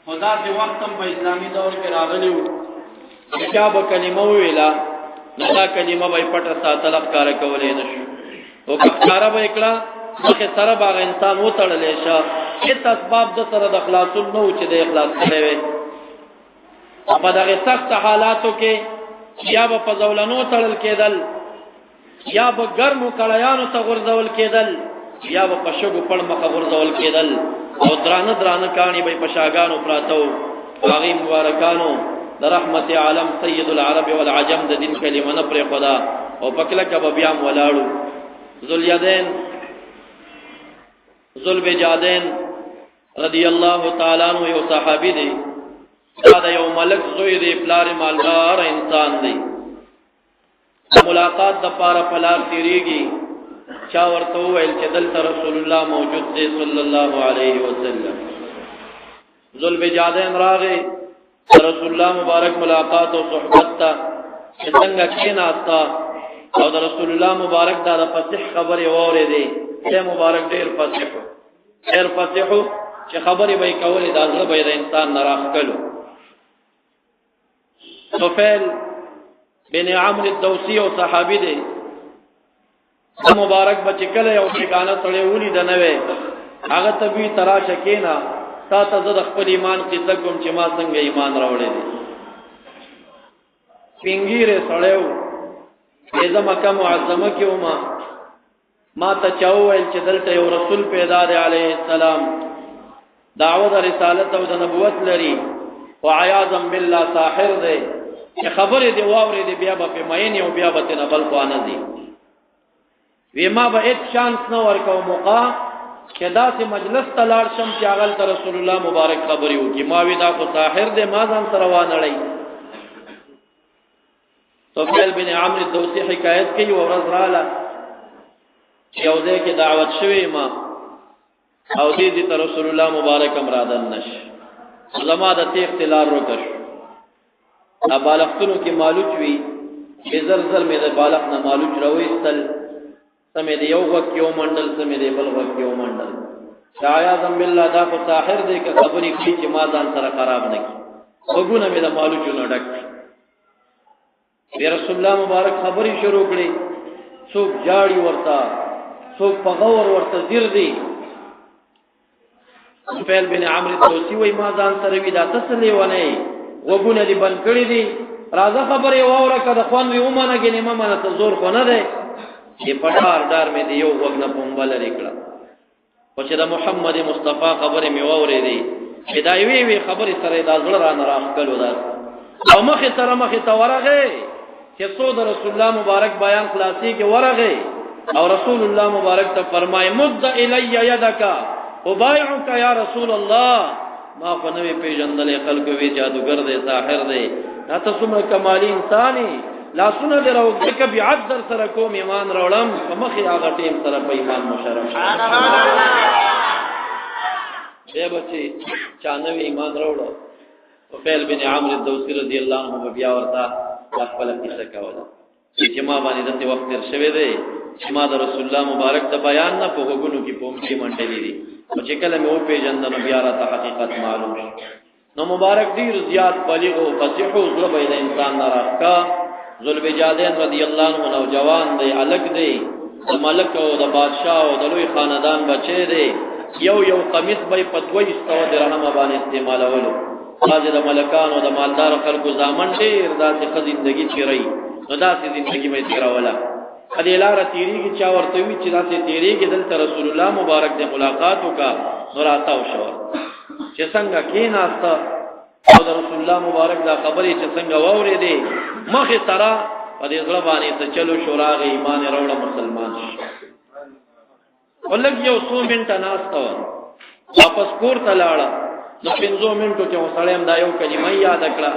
خدا دې وخت هم په اسلامي دور کې راغلی وو چې به کلمه ویلا دا کلمه به پټه ساتل ښکار کولې نشو او ښکارا به کړه چې سره باغ انسان وتړلې شه هیڅ اسباب د سره د اخلاصون نو چې د اخلاص کړي وي په دغه سخت حالاتو کې یا به فزولنو تړل کېدل یا به ګرمو کړیانو ته غورځول کېدل یا به پښګو پړ مخه غورځول کېدل او درانه کانی به پشاګانو پراتو هغه مبارکانو د رحمت عالم سید العرب والعجم د دین کلمه نه پر خدا او پکله کبه بیا ولاړو ذوالیدین ذوالبجادین رضی الله تعالی عنہ یو صحابي دی دا یو ملک زوی دی پلار مالدار انسان دی ملاقات د پاره پلار تیریږي چا ورته ویل چې دلته رسول الله موجود دی صلی الله علیه وسلم ذوالبجادین راغی رسول الله مبارک ملاقات او صحبت ته څنګه کېناستا او د رسول الله مبارک دا د فصیح خبره وره دی چې مبارک ډیر فصیح چې خبره به کولې دا زړه به د انسان نراخ کلو طفیل بن عمرو الدوسی او صحابي دی مبارک بچ کله یو ټکانه سره ولي د نوې هغه ته وی تراشه کینا تا ته د خپل ایمان قصه کوم چې ما څنګه ایمان راوړې دي پنګیره سړیو ایزه مکه معظمه کې ما ته چاویل چې دلته یو رسول پیدا دی علیه السلام دعوت رسالت او د نبوت لري او عیاذا بالله ساحر دی چې خبره دی واورې دی بیا به ماین او بیا به نه بل خو نه دی وی ما به هیڅ شانس نه ورکو موقع چې داسې مجلس ته لاړ شم چې هغه رسول الله مبارک خبري وکي ما وی دا خو ساحر دی ما ځان سره وانړی طفیل بن عمرو الدوسی حکایت کوي ورځ رااله یو ځای کې دعوت شوی ما او دې ته رسول الله مبارک امرادن نش زما د تیغ تلار روکش بالغتونو کې مالوچ وی زر مې د بالغ نه مالوچ رويستل سمې دی یو وخت یو منډل سمې دی بل وخت یو منډل شاید بالله دا کو ساحر دی که خبرې کوي چې ما ځان سره خراب نه کی وګونه مې د مالوچونو ډک رسول الله مبارک خبرې شروع کړې څوک جاړي ورتا څوک په غور ورته زیر دی طفیل بن عمرو الدوسی وای ما ځان سره وی دا تسلی ونه وګونه دی بند کړی دی راځه خبره واوره کده خوان وی ومنه کې نیمه منه ته زور خو نه دی چې پټار دار مې دی یو وګنه پومبل لیکړه او چې د محمد مصطفی خبره مې واورې دی هدايوي وی خبره سره د ازل را نه راخ کړو دا او مخه سره مخه ته ورغه چې سود رسول الله مبارک بیان خلاصي کې ورغه او رسول الله مبارک ته فرمای مد الی یدک وبایعک یا رسول الله ما په نوې پیژندلې خلکو وی جادوګر دی ساحر دی تاسو څومره کمالی انساني لا سونه درو کې بیعت در سره کوم ایمان راولم په مخه هغه ټیم سره په ایمان مشرف دی بچي چانوي ایمان راوړو طفیل بن عمرو الدوسی رضی الله عنه بیا ورته خپل قصه کوله چې ما باندې دته وخت تر شوه دی چې ما د رسول الله مبارک د بیان نه په وګونو کې پوم کې منډلې دي چې کله مې او پیژندنه بیا راته حقیقت معلوم نو مبارک ډیر زیات بلیغ او فصیح او زړه د انسان نه راکا ذوالبجادین رضی الله عنه نوجوان دی الګ دی د ملک او د بادشاہ او د لوی خاندان بچی دی یو قمیص به په 200 درهم باندې استعمالولو باز د ملکانو د مالدار خلکو ځامن ډیر داسې ژوندۍ چیرې نو داسې ژوندۍ مې تیروله کله لار تیریږي چا ورته وی چې داسې تیریږي دلته رسول الله مبارک د ملاقات وکا نوراتاو شو چې څنګه کیناسته او د رسول الله مبارک دا خبرې چې څنګه ووري دي مخه ترا په دې ځل باندې ته چلو شوراغ ایمان وروړه مسلمان شي ولګ یو 100 منټه ناستو واپس کور ته لاړه نو 5 منټو کې وسړیم دا یو کلمه یاد کړه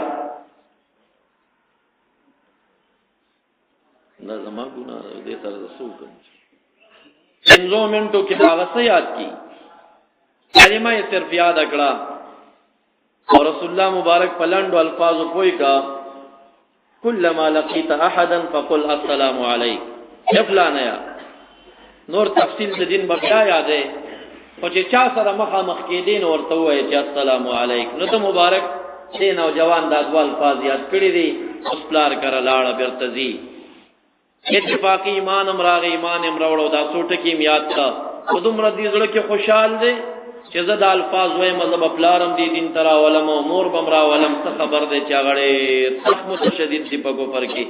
نه زما ګنا دې تر رسول کوم 5 منټو کې دا وسه یاد کی کلمه یې صرف یاد کړه اور رسول الله مبارک پلندو الفاظ کوئی کا کلما لقیت احدا فقل السلام علیک افلانا یا نور تفصیل د دین بقیا یادې او چې چا سره مخامخ کېدین ورته وایي چې السلام علیکم. نو ته مبارک دې نوجوان دا دوه الفاظ یاد کړی دي، اوس پلار کړه لاړه برتزي اتفاقی ایمان امراغ ایمان امراوړو دا څوټکی یاد کا خودم ردی زړه کې خوشحال دي چې زه د الفاظ وای مذهب پلارم دي دین ترا علم او مور بمرا علم څه خبر دي چاغړې سخت متشدد دی په کوفر کې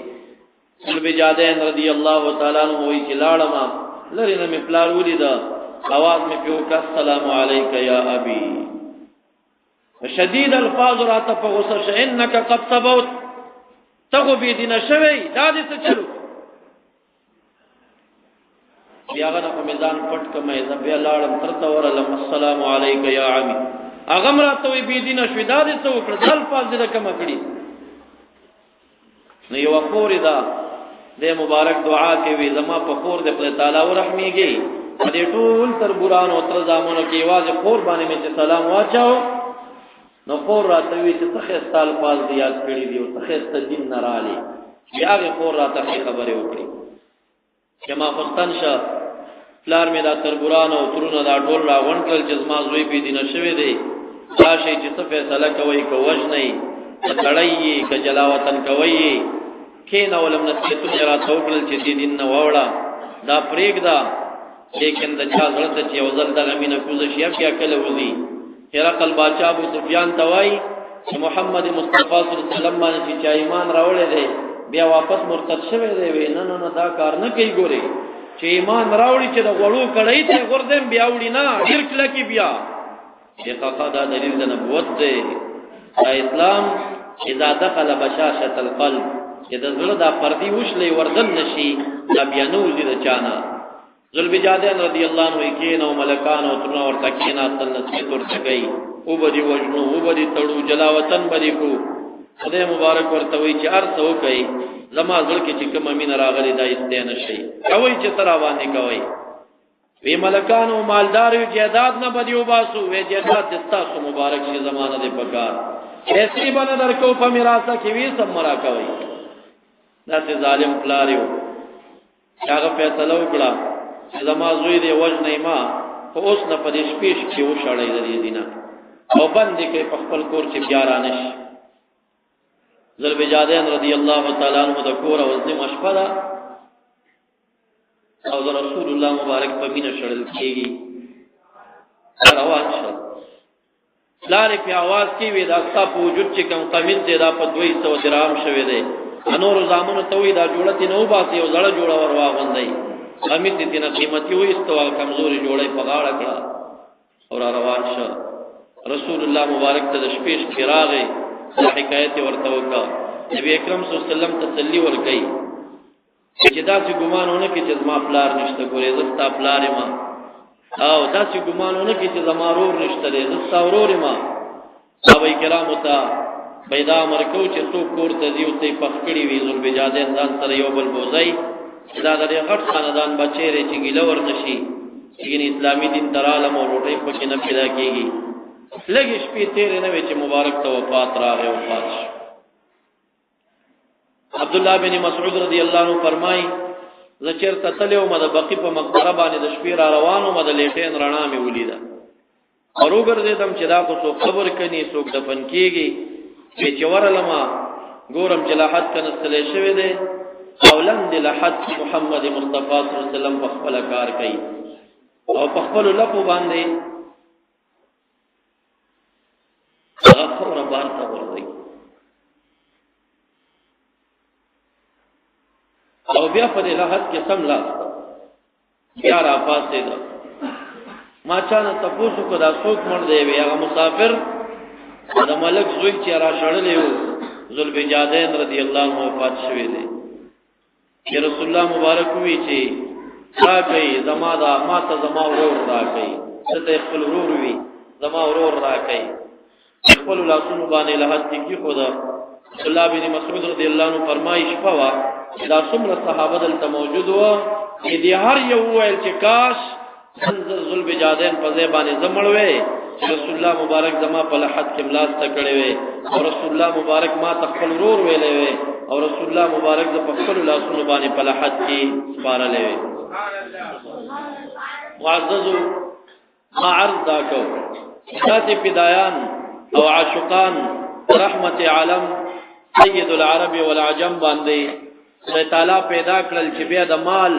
سلبی جادین رضی الله تعالی عنہ وی چې لاړم لری نه می پلار ولید आवाज می پیو کا السلام علیک یا ابي شدید الفاظ راته په غوسه ش انک قد صبوت تغو بی دین شوی دا دې څه چلو بیاغه په میدان پټ کمه ز بیا لاړم ترته ورلم السلام علیک یا عمی اغه مرته وی بی دین شوی دا دې څه وکړه د الفاظ دې کم کړی نو یو خور دا د مبارک دعا کې وی زما په خور د خدای تعالی ورحمیږي دې ټول تر ګران او تر زامنو کې واځ خور باندې مې سلام واچاو نو خور راته وی چې څه استال پاس دی یاد کړی دی او څه است دین نرالی بیا غي خور راته خبره وکړي جما فستان شه پلار مې دا تر ګران او ترونه دا ټول را ونکل چې زما زوی بي دینه شوی دی دا شي چې څه فیصله کوي کوج نه کړی ک جلاوطن کوي کین اولم نسیتو را توکل چې دین نه وړه دا پریګ دا لیکن د چا زړه چې یو ځل د غمینه کوزه شي بیا کله وزي هرقل باچا ابو سفیان توای چې محمد مصطفی صلی الله علیه وسلم باندې چې ایمان راوړی دی بیا واپس مرتد شوی دی نه نه دا کار نه کوي ګوري چې ایمان راوړي چې د غړو کړی ته ګردم بیا وړي نه ډیر کله کې بیا دغه دا دلیل د نبوت دی اسلام اذا دخل بشاشه القلب اذا زړه دا پردي وشلې وردن نشي دا بیا نو زید چانا ذوالبجادین رضی الله عنه کې نو ملکان او ترنا ورته کې نه تل نسیت ورته کوي او بدی وجنو او بدی تړو جلاوطن بدی کو خدای مبارک ورته وی چې ارته کوي زما ځل کې چې کوم امین راغلی دا استین شي کوي چې تراوانه کوي وی ملکان او مالدار یو جیداد نه بدیو باسو وی جیداد دستا سو مبارک شي زمانه دې پکار ایسی باندې درکو په میراثه کې وی سم مرا کوي دا چې ظالم پلاریو هغه فیصله وکړه زما زوی دی وجنه ما خو اوس نه پدې شپېش کې و شړې دې دینه او باندې کې په خپل کور کې بیا رانش ذوالبجادین رضی الله تعالی عنہ د کور او ځم اشپدا او رسول الله مبارک په مینه شړل کېږي روان شو لارې په आवाज کې وې دا تاسو وجود چې کم قمیص دی دا په 200 درهم شوی دی انور زامنو ته وې دا جوړتی نو باسي او زړه جوړه وروا غوندای قمیص دې نه قیمتي وې استوا کمزوري جوړې په غاړه کړه او روان شو رسول الله مبارک ته د شپې شراغه حکایت ورته وکړه نبی اکرم صلی الله علیه وسلم تسلی ورکړي چې دا چې ګمانونه کې چې زما پلار نشته ګورې زستا پلار ما او دا چې ګمانونه کې چې زما رور نشته دې زستا ورور ما صحابه کرام ته پیدا مرکو چې څوک کور ته دی او ته پخکړی وی ذوالبجادین ځان سره یو بل بوزای دا د غټ خاندان بچی ری چې ګیلور نشي چې اسلامي دین ترالم او روټي پکې نه پیدا کیږي لګي شپې تیرې نه وي چې مبارک ته وفات راغی وفات شو عبد الله بن مسعود رضی الله عنه فرمای زچر تتلو مد بقی په مقبره باندې د شپې را روانو مد لیټین رڼا می ولیدا اور وګرځیدم چې دا کو خبر کني څوک دفن کیږي چې چورلما ګورم جلاحت کنه استلې شوی دی اولن د لحد محمد مصطفی صلی الله علیه وسلم په خپل کار کوي او په خپل لپو باندې غفور بار ته ورځي او بیا په لحد کې سم لاس بیا را پاسې ده ما چانه تاسو کو دا څوک مړ دی وی هغه مسافر د ملک زوی چې را شړلې وو ذوالبجادین رضی الله عنه وفات شوی دی چې رسول الله مبارک وی چې را کوي زما دا ما ته زما ورور را کوي ته خپل ورور وی زما ورور را کوي خپل لاسونو باندې لحد کې خدا رسول الله بن مسعود رضی الله عنه فرمایش پوا دا څومره صحابه دلته موجود وو دې هر یو ویل چې کاش منظر ذوالبجادین په ځای باندې زمړوي رسول الله مبارک زما په لحد کې ملاس تکړه وي او رسول الله مبارک ما تخپل رور ویلې وي او رسول الله مبارک د خپل لاسونو باندې په لحد کې سپارلې وي معزز ما عرض دا کو ذات فدایان او عاشقان رحمت عالم سید العرب والعجم باندې الله تعالی پیدا کړل چې بیا د مال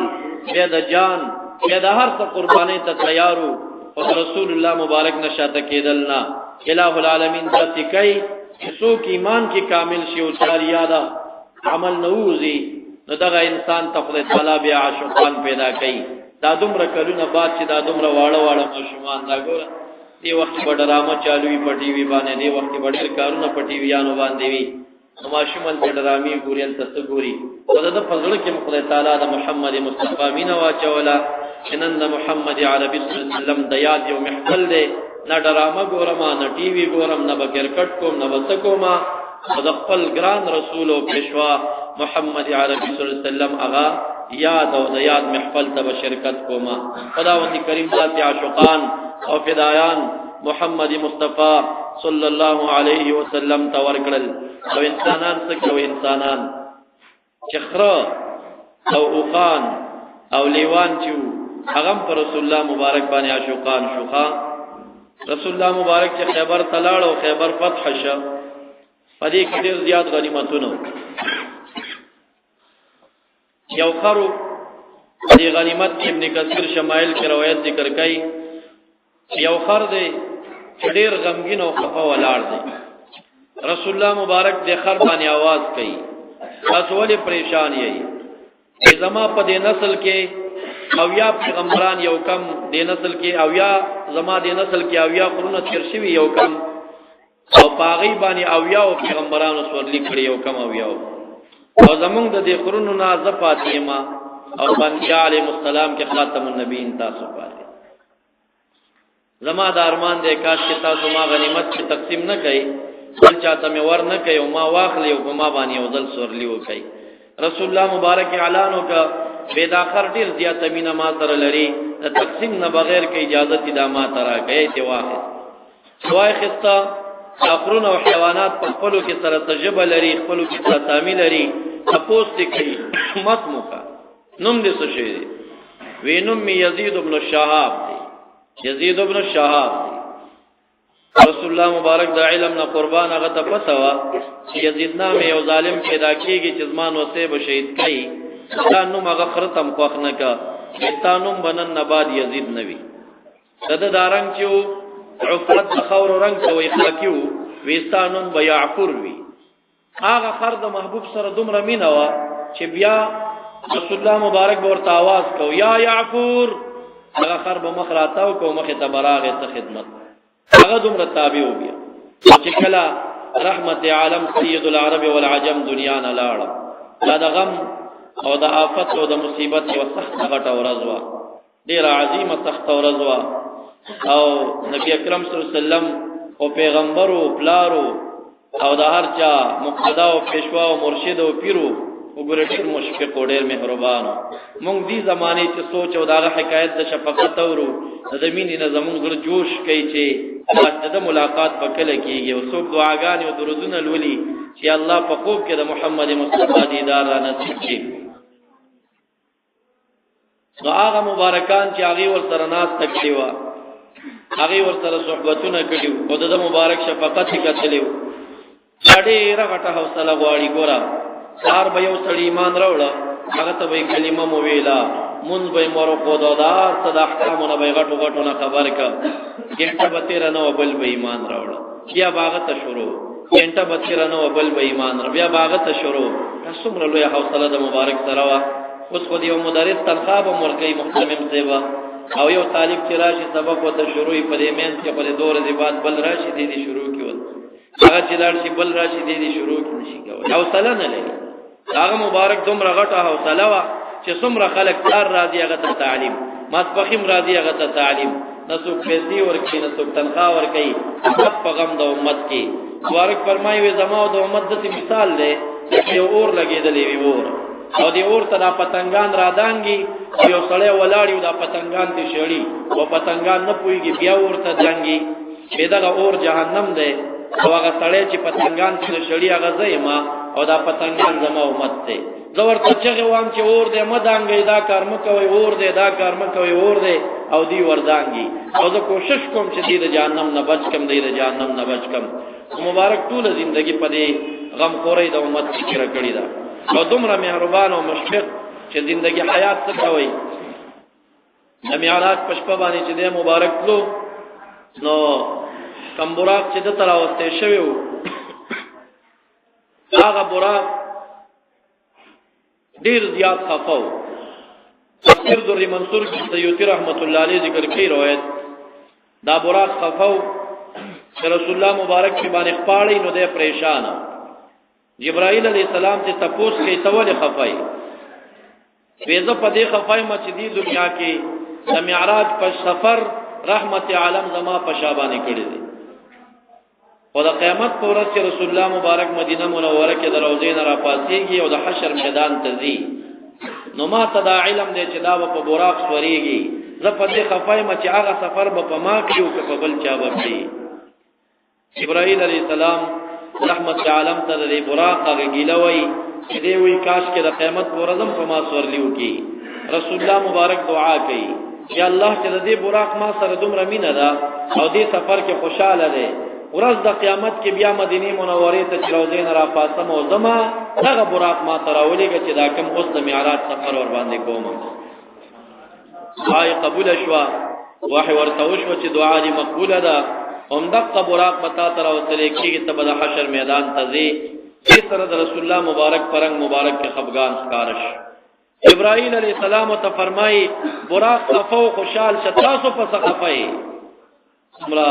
بیا د جان بیا د هر څه قرباني ته تیارو او رسول الله مبارک نشاته کېدلنا الہ العالمین ذات کوي څوک ایمان کې کامل شي او چاریادا عمل نووزي نو دغه انسان ته خدای تعالی بیا عاشقان پیدا کوي دا دومره کلونه بعد چې دا دومره واړه واړه مشمان دا ګوره دی وخت په ډرامه چالووي په ټي وي باندې دی وخت په ډېر کارونه په ټي ویانو باندې وي نو ماشومان په ډرامي ګوري تاسو ګوري او دا په ځل کې خدای تعالی د محمد مصطفی مینا واچولا انن محمد عربی صلی الله علیه وسلم د یاد یو محفل دی نه ډرامه ګورم نه ټي وي ګورم نه بکرکټ کوم نه وسکوما د خپل ګران رسول او پېښوا محمد عربی صلی الله علیه وسلم اغا یاد او د یاد محفل ته شرکت کوما خداوند کریم ذات عاشقان او فدایان محمد مصطفی صلی الله علیه وسلم تورکل او انسانان څخه او انسانان چخرا او اوخان او لیوان چې هغه پر رسول الله مبارک باندې عاشقان شوخا رسول الله مبارک چې خیبر تلاړ او خیبر فتح شه پدې کې ډېر زیات غنیمتونه یو خرو دې غنیمت ابن کثیر شمائل کې روایت ذکر کړي یو خر دې ډېر غمگین او خفه ولاړ دی رسول الله مبارک دې خر باندې आवाज کوي تاسو ولې پریشان یې زما په دې نسل کې او یا پیغمبران یو کم دې نسل کې او یا زما دې نسل کې او یا قرون تیر شوی یو کم او پاغي باندې او یا پیغمبرانو سورلی کړی یو کم او یا او زمونږ د دې قرون نه فاطمه او بنجا علیه السلام کې خاتم النبیین تاسو پاره زما د ارمان دې کاش کې تاسو ما غنیمت کې تقسیم نه کړئ بل چاته مې ور نه کړئ او ما واخلې او ما باندې او ځل سورلی وکړئ رسول الله مبارک اعلان وکړ پیدا خر ډیر زیات مینه ما سره لري تقسیم نه بغیر کې اجازه دې ما ترا کوي ته واخې سوای خستا اخرون او حیوانات په خپلو کې سره تجربه لري خپلو کې تسامی لري تپوس دې کوي مت موکا نوم دې څه شي وینم یزید ابن الشهاب یزید ابن الشهاب رسول الله مبارک د علم نه قربان هغه ته پتاوه یزید نام یو ظالم پیدا کیږي چې زمان وسه به شهید کړي دا نوم هغه خرتم خوښ نه کا ستانوم بنن نباد یزید نوی صد دارنګ چې عفرت خور رنگ ته وي خاکیو وستانوم بیعفر وی هغه خر د محبوب سره دومره مینا وا چې بیا رسول الله مبارک ورته आवाज کو یا یعفور هغه خر به مخ راتاو کو مخ ته براغه ته خدمت هغه دومره تابع و بیا چې کله رحمت عالم سید العرب والعجم دنیا نه لاړ دا د غم او د آفت او د مصیبت یو سخت غټه ورځ وا ډیره عظیمه سخت ورځ وا او نبی اکرم صلی الله علیه وسلم او پیغمبر او پلارو او د هر چا مقتدا او پیشوا او مرشد او پیرو وګوره ډیر مشفق او ډیر مهربان مونږ دې زمانه چې سوچ او دا حکایت د شفقت اورو د مینې نه زمونږ غر جوش کوي چې د ملاقات وکړه کیږي او څوک دعاګانې او درودونه لولي چې الله په خوب کې د محمد مصطفی دیدار را نصیب کړي نو هغه مبارکان چې هغه ور سره ناس تکلیوا هغه ور سره صحبتونه کړیو او د مبارک شفقت کتلیو ډېر غټه حوصله غواړي ګورا سار به یو سړی ایمان راوړ هغه ته به کلمه مو ویلا مونږ به مور خدادار صد احکامونه به غټو غټو نه خبر کا ګنټه به تیر نه بل به ایمان راوړ بیا باغته شروع ګنټه به تیر نه بل به ایمان را بیا باغته شروع څومره لوی حوصله د مبارک سره وا اوس خو یو مدرس تنخواه به مرګي محترم سیوا او یو طالب چې راشي سبق وته شروع په دې مین کې په دور دی بعد بل راشي دې شروع کیو هغه چې لار شي بل راشي دې شروع نشي کوي حوصله نه لري هغه مبارک دومره غټه حوصله وا چې څومره خلک کار راځي هغه ته تعلیم ماسپخیم راځي هغه ته تعلیم نسوک پیسې ورکړي نسوک تنخواه ورکړي په غم د امت کې مبارک فرمایي زما او د امت د مثال دی چې اور لګېدلې وي اور او دی اور ته د پتنګان را دانګي یو سړی ولاړیو د پتنګان ته شړی او پتنګان نه پويږي بیا ورته دانګي پیدا اور جهنم دی او هغه سړی چې پتنګان ته شړی هغه زېما او دا پتنګان زما امت ته زور ته چغه وام چې اور دې مدانګي دا کار مکوي اور دې دا کار مکوي اور دې او دی وردانګي او زه کوشش کوم چې دې د جهنم نه بچ کم دې د جهنم نه بچ کم مبارک ټول زندگی په دې غم خوري د امت فکر کړی دا او دومره مهربان او مشفق چې زندگی حیات څه کوي د معراج پښپا باندې چې دې مبارک لو نو کم براق چې د تراوسته شوی وو هغه براق ډیر زیات خفاو تفسیر در منصور کی سیوطی رحمت الله علیه ذکر کوي روایت دا براق خفاو چې رسول الله مبارک په باندې خپاړی نو دې پریشان جبرائیل علیہ السلام ته تپوس کوي تول خفای وېزه په دې خفای مسجدی دنیا کې د معراج په سفر رحمت عالم زما په شابانه کړی دي او د قیامت پر ورځ چې رسول الله مبارک مدینه منوره کې د روضې نه را پاسيږي او د حشر میدان ته ځي نو ما ته دا علم دی چې دا په براق سوريږي زه په دې خفای ما چې هغه سفر به په ما کې او په بل چا وکړي ابراهيم عليه السلام رحمت عالم ته د براق هغه ګیلوي چې دی وی کاش کې د قیامت پر ورځ په ما سورلیو کې رسول الله مبارک دعا کوي یا الله چې د دې براق ما سره دومره مینه ده او دې سفر کې خوشاله ده ورځ د قیامت کې بیا مدینه منوره ته چلوځین را پاسم او زما هغه براق ما تراولېږي چې دا کوم اوس د معراج سفر ور باندې کوم هاي قبول شوا وحي ورته وشو چې دعا دې مقبوله ده همدغه براق متا تراوتلې کېږي ته د حشر میدان ته ځي چې سره د رسول الله مبارک پرنګ مبارک کې خفغان ښکارش ابراهيم عليه السلام ته فرمایي براق صفو خوشحال شتاسو په صفای امرا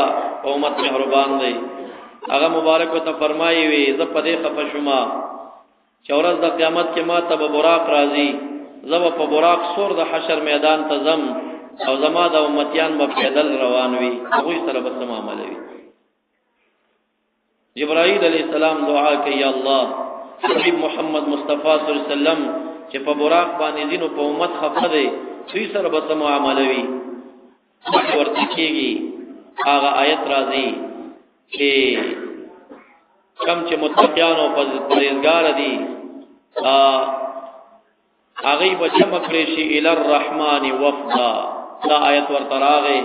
امت مهربان دی هغه مبارک ته فرمایي وي ز په دې خف شوما چورز د قیامت کې ما ته براق راځي زو په براق سور د حشر میدان ته زم او زما د امتیان په پیدل روان وي هغه سره به سم عمل وي جبرائیل علیہ السلام دعا کوي یا الله حبیب محمد مصطفی صلی الله علیه وسلم چې په براق باندې دینو په امت خفه دی دوی سره به سم عمل وي ورته کېږي هغه آیت راځي چې کم چې متقیان او پرهیزګار دي هغه به جمع کړي شي ال الرحمن وفدا دا آیت ورته راغی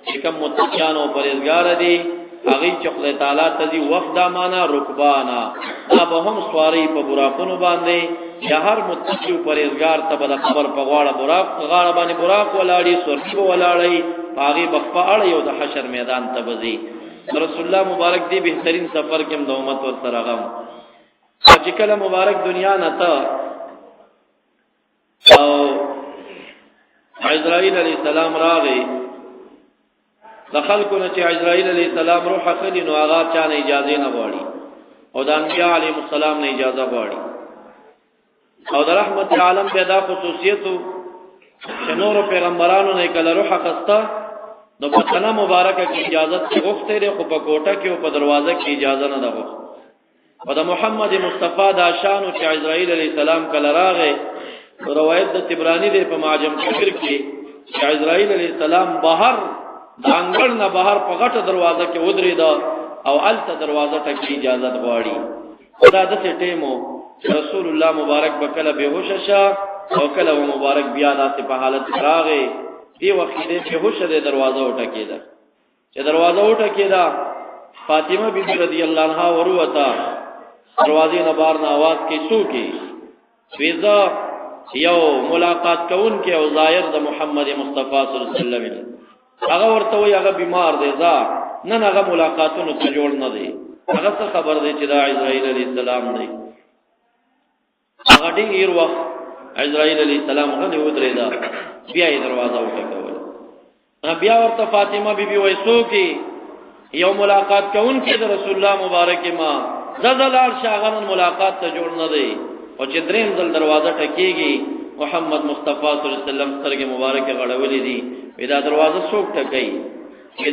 چې کم متقیان او پرهیزګار دي هغه چې خدای تعالی ته دی وفدا معنا رکبانا دا به هم سواری په براقونو باندې هر متقی او پرهیزګار ته به خبر په غاړه براق غاړه باندې براق ولاړی سورکی ولاړی باغی بخفا اړ یو د حشر میدان ته بزي رسول الله مبارک دی بهترین سفر کې د امت ور سره غم چې کله مبارک دنیا نه تا او عزرائیل علیہ السلام راغی دخل کو نه چې عزرائیل علیہ السلام روح اخلي نو هغه چا نه اجازه نه غواړي او د انبیاء علیهم السلام نه اجازه غواړي او د رحمت عالم پیدا خصوصیتو چې نور پیغمبرانو نه کله روح اخستا نو په ثنا مبارکه کې اجازه غوښته لري خو په کوټه کې او په دروازه کې اجازه نه ده غوښته او د محمد مصطفی د شان او چې عزرائیل علیہ السلام کله راغی روایت د طبرانی دی په معجم کبیر کې چې عزرائیل علیہ السلام بهر دانګړ نه بهر په غټه دروازه کې ودرېدا او الته دروازه ته کې اجازه غواړي خدا د ټیمو رسول الله مبارک بکله بهوش شه او کله مبارک بیا داسې په حالت راغی دی وخت دې بهوش دې دروازه وټکیدا چې دروازه وټکیدا فاطمه بیبي رضی الله عنها وروته دروازې نه بار نه आवाज کې شو کې ویزا یو ملاقات کون کې او ظاهر د محمد مصطفی صلی الله علیه وسلم هغه ورته وی هغه بیمار دی ځا نن هغه ملاقاتونو ته جوړ نه دی هغه څه خبر دی چې دا عزرائیل علیہ السلام دی هغه ډیر وخت عزرائیل علیہ السلام غلی ودرېدا بیا یې دروازه وټکوله بیا ورته فاطمه بیبي وای سو کې یو ملاقات کون کې د رسول الله مبارک ما زلال شاغن ملاقات ته جوړ نه دی او چې دریم ځل دروازه ټکیږي محمد مصطفی صلی الله علیه وسلم سترګې مبارکه غړولې دي دا دروازه څوک ټکای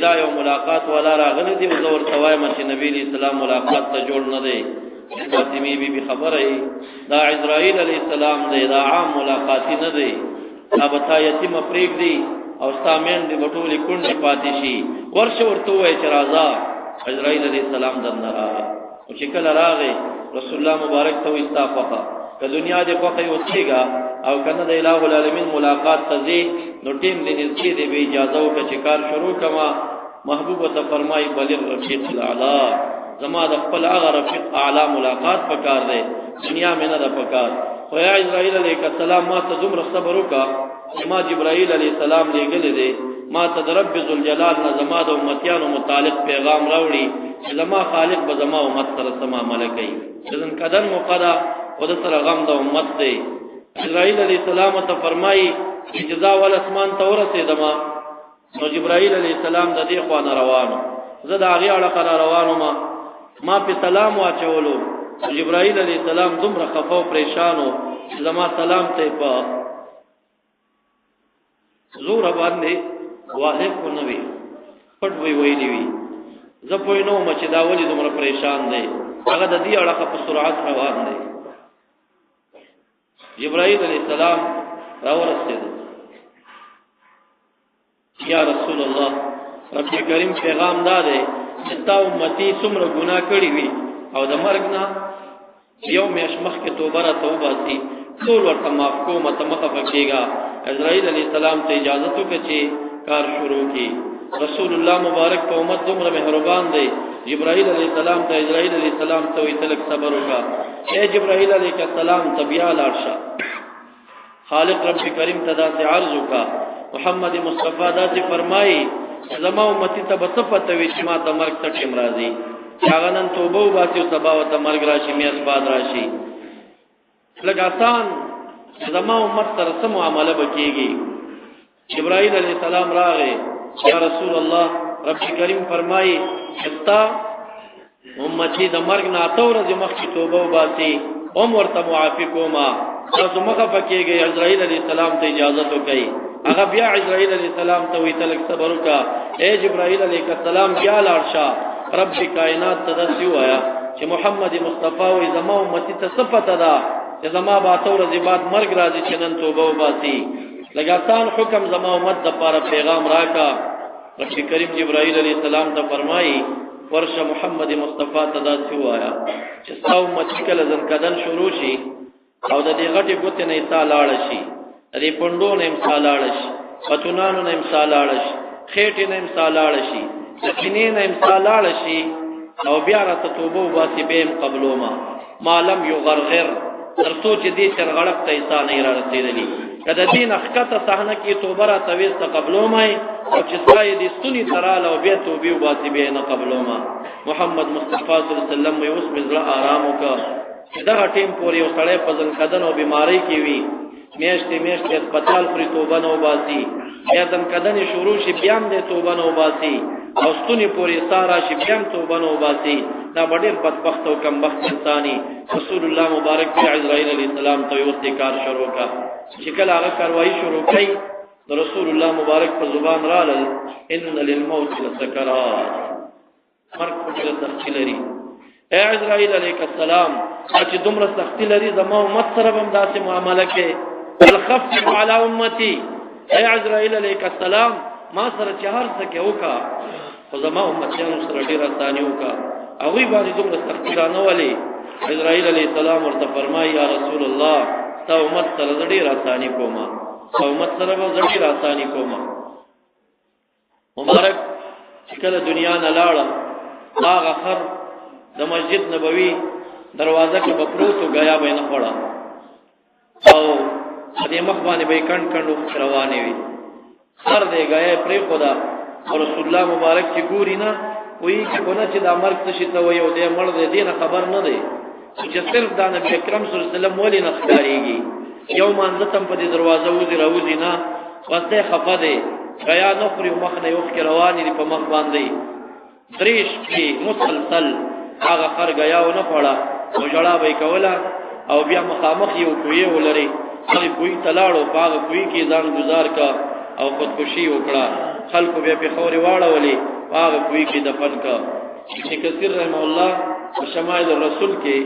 دا یو ملاقات والا راغلی دی زور توای چې نبی اسلام ملاقات ته جوړ نه دی فاطمه بیبي خبره دا عزرائیل علیہ السلام دی دا عام ملاقات نه دی دا بتا یتیم پریک دی او سامین دی بټولې کونډې پاتې شي ورشه ورته وای چې راځه عزرائیل علیہ السلام دنه راغی او چې کله راغی رسول الله مبارک ته استافه که دنیا دې خوښه اوسېږه او کنه د الٰه العالمین ملاقات ته ځې نو ټیم دې نږدې دی به اجازه وکړه چې کار شروع کما محبوب ته فرمایي بلغ رفیق الاعلی زما د خپل هغه رفیق اعلی ملاقات پکار دی دنیا مې نه ده پکار خو یا اسرائیل علیه السلام ما ته دومره صبر وکړه چې ما جبرائیل علیه السلام لېږلی دی ما ته د رب ذوالجلال نه زما د امتیانو متعلق پیغام راوړي چې زما خالق به زما امت سره څه معامله کوي ځن قدر موقدا خود سره غم د امت دی اسرائیل علیه السلام ته فرمایي چې جزا ول اسمان ته ورسېدم نو جبرائیل علیه السلام د دې خوا نه روانو زه د هغې اړخه روانو ما په سلام واچولو جبرائیل علیه السلام دومره خفه او پریشانو چې زما سلام ته په زور باندې واضح کو نه وي پټ ویلي وي زه پوه نه وم چې دا ولې دومره پریشان دی هغه د دې اړخه په سرعت روان دی جبرائیل علیه السلام راورسېد یا رسول الله رب کریم پیغام داده چې تا امتی څومره ګناه کړی وي او د مرګ نه یو میاشت مخکې توبه را توبه سي ټول ورته معاف کوم ته مخه فکیږي اسرائیل علیه السلام ته اجازه وکړي چې کار شروع کی رسول الله مبارک په امت دومره مهربان دی جبرائیل علیه السلام ته اسرائیل علیه السلام ته وی تلک صبر وکا اے جبرائیل علیه السلام تبیا لارشا خالق رب کریم تدا سے عرض وکا محمد مصطفی داسې فرمایي زما امتی ته بصفت وی چې ما ته مرګ ته ټیم راځي هغه نن توبه وباسي او سبا ته مرګ راشي میاس بعد راشي لګاسان زما امت سره سم معامله وکيږي جبرائیل علیہ السلام راغه یا رسول الله رب کریم فرمایي حتا امتی د مرګ نه اتور د مخکې توبه وباسي عمر ته معافي کوما تاسو مخه پکېږي اسرائیل علیہ السلام ته اجازه وکړي هغه بیا اسرائیل علیہ السلام ته وی تلک صبر وکا اے جبرائیل علیہ السلام بیا لارشا رب کائنات تدسی وایا چې محمد مصطفی و زما امتی ته صفت ادا چې زما با تور د بعد مرګ راځي چې نن توبه وباسي لګاتان حکم زما امت د پاره پیغام راکا رب کریم جبرائیل علیہ السلام ته فرمایي ورشه محمد مصطفی تدسی وایا چې تاسو امت کله ځن کدن شروع شي او د دې غټي ګوت نه تعالی شي دې پوندو نه مثالاړ شي پتونانو نه مثالاړ شي خېټې نه مثالاړ شي سکینې نه مثالاړ شي او بیا را توبه واسي بهم قبلوما مالم یغرغر ترڅو چې دې چرغړق ته انسان نه را رسیدلی کله دین اخکته صحنه کې توبه را تويست قبلوما او چې سای دې سنی تراله او بیا توبه واسي به نه قبلوما محمد مصطفی صلی الله علیه وسلم یوس مزرا آرام وکړه دا ټیم پورې یو سړی په ځن کدن او بیماری کې وی میشت اسپیټال پرې توبه نو باسي بیا دن کدن شروع شي بیا هم دې توبه نو باسي او ستونی پورې سارا شي بیا هم توبه نو باسي دا ډېر بدبخت او کمبخت انساني رسول الله مبارک په اسرائیل علیه السلام ته یو کار شروع کا چې کله هغه کاروایی شروع کړي رسول الله مبارک په زبان رالل ان للموت لسکرات مرګ په سختی لري اے اسرائیل علیه السلام چې دومره سختی لري زمو امت سره هم داسې معامله کې الخفف على امتي اے اسرائیل علیہ السلام ما سره چهار څه وکا خو زما امتیانو سره ډیر ثاني وکا او وی باندې دومره سختی را نه ولي اسرائیل علیہ السلام ورته فرمایي یا رسول الله تا امت سره ډیر ثاني کوما تا امت سره ډیر ثاني کوما مبارک کله دنیا نه لاړه هغه خر د مسجد نبوي دروازه کې بپروتو غیا به نه پړا او دې مخ باندې به کڼو روانې وي خر دې غیا پرې خدا او رسول الله مبارک چې ګوري نه وایي چې کونه چې د مرګ څه شي ته وایي او دې مړ دې نه خبر نه دی چې صرف د نبی اکرم صلی الله علیه وسلم ولې نه ښکاریږي یو مانځه تم په دې دروازه وځي راوځي نه واسطه خفه دی غیا نو پرې مخ نه یو کې روانې دي په مخ باندې دریش کې مسلسل هغه خر غیا و نه پړا او جړه به کوله او بیا مخامخ یو کوی ولري هغه کوی تلاړو پاغه کوی کې ځان گزار کا او خودکشي وکړه خلکو بیا په خوري واړولې پاغه کوی کې دفن کا ابن کثیر رحم الله شمائل الرسول کې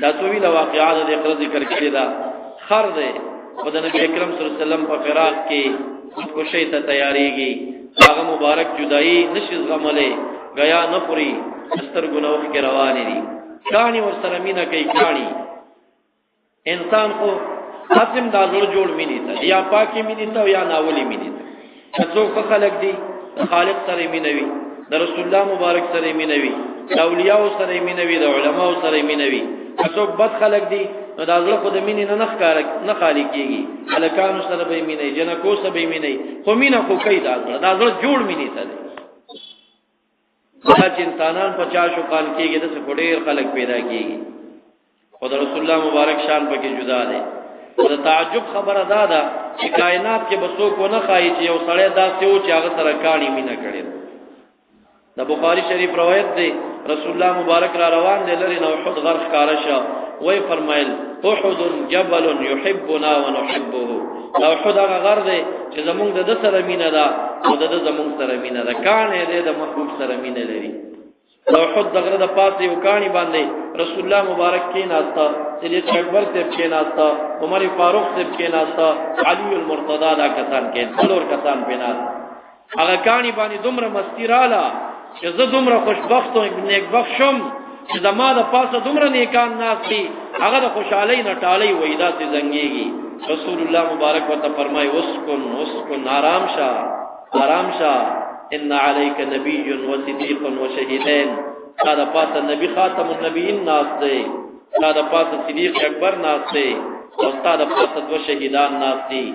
دا طویل واقعات د اقرا ذکر کړی دا خر دی او د نبی اکرم صلی الله علیه وسلم په فراق کې خودکشي ته تیاریږي هغه مبارک جدائی نشي زغملې غیا نه پوری ستر ګناوه کې روانې دي کانی ور سره مینا کوي کانی انسان خو قسم دا زړه جوړ مینې ته یا پاکي مینې ته یا ناولي مینې ته څوک خلق دي خالق سره مینوي د رسول الله مبارک سره مینوي د اولیاء سره مینوي د علماء سره مینوي څوک بد خلق دي نو دا زړه خو د مینې نه خالی کیږي الکانو سره به مینې جنکو سره به مینې خو مینه خو کوي دا زړه جوړ مینې ته دا چې انسانان 50 کال کېږي د څه ډېر خلق پیدا کېږي خدای رسول الله مبارک شان پکې جدا ده دا تعجب خبره ده چې کائنات کې بسو کو نه خایي چې یو سړی داسې و چې هغه سره کاڼي مینه کړي د بخاری شریف روایت ده رسول الله مبارک را روان دي لري نو احد غرق کارشه وای فرمایل احد جبل يحبنا ونحبه دا احد هغه غر ده چې زمونږ د سره مینه ده او د زمونږ سره مینه ده کانه ده د محبوب سره مینه لري دا احد دغه د پاسه یو کانی باندې رسول الله مبارک کې ناستا صدیق اکبر سے کې ناستا عمر فاروق سے کې ناستا علی المرتضی دا کسان کې څلور کسان پیناس هغه کانی باندې دومره مستی رااله چې زه دومره خوشبخت او نیک بخت شم چې زما د پاسه دومره نیکان ناس دي هغه د خوشحالي نه ټالي وېدا سي زنګيږي رسول الله مبارک وته فرمای اسكن آرام شاه ان عليك نبي وصديق وشهيدين هذا پاسه نبی خاتم النبیین ناس دي هذا پاسه صدیق اکبر ناس دي او هذا پاسه دو شهیدان ناس دي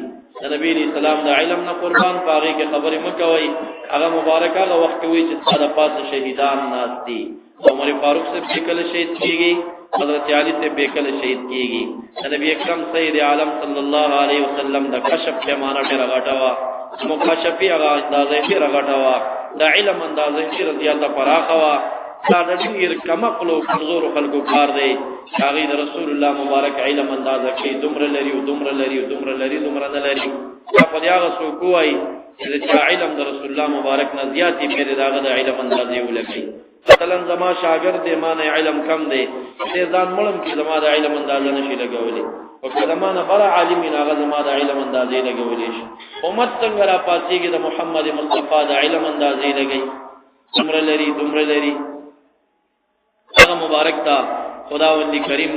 نبی علیہ السلام د علم نه قربان پاغي کې خبرې مکوي هغه مبارک هغه وخت وی چې هذا پاسه شهیدان ناس دي عمر فاروق سے بیکل شهید کیږي حضرت علی سے بیکل شهید کیږي نبی اکرم سید عالم صلی الله علیه وسلم د کشف پیمانه ډیر غټوا مکشفی هغه اندازې ډیر غټوا د علم اندازې ډیر زیاته فراخه وا دا د ډیر کمقلو حضور خلقو کار دی هغه د رسول الله مبارک علم اندازه کې دومره لري دومره نه لري په دې هغه سو کوی چې علم د رسول الله مبارک نه زیاتی پیری داغه د علم اندازې ولګي مثلا زما شاګرد مانه علم کم دی دې ځان مړم کې زما د علم اندازه نشي لګولې او زمانه بر عالم هغه زما د علم اندازې لګولې شي امت څنګه را پاتېږي د محمد مصطفی د علم اندازې لګي دومره لري هغه مبارک تا خداوند کریم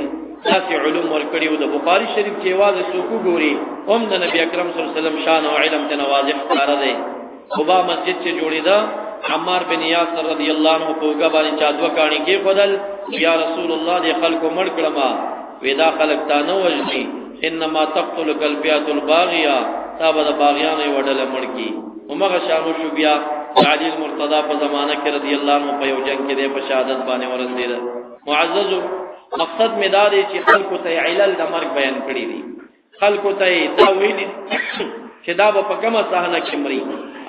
تاسو علوم ورکړي او د بخاری شریف کې आवाज سوکو ګوري هم د نبی اکرم صلی الله علیه وسلم شان او علم ته نوازح کار دی قباء مسجد چې جوړی دا عمار بن یاسر رضی الله عنه په غبانی چا دوه کانی کې بدل یا رسول الله دی خلکو مړ کړما ودا خلق تا نو وجني انما تقتل القلبيات الباغيه تابع د باغیان وډل مړ کی عمر شانو شو بیا علی المرتضی په زمانہ کې رضی الله عنه په یو جنگ کې د شهادت باندې ورسېد معزز مقصد مداري چې خلکو ته علل د مرګ بیان کړی دي خلکو ته دا ویلي چې دا په کومه صحنه کې مري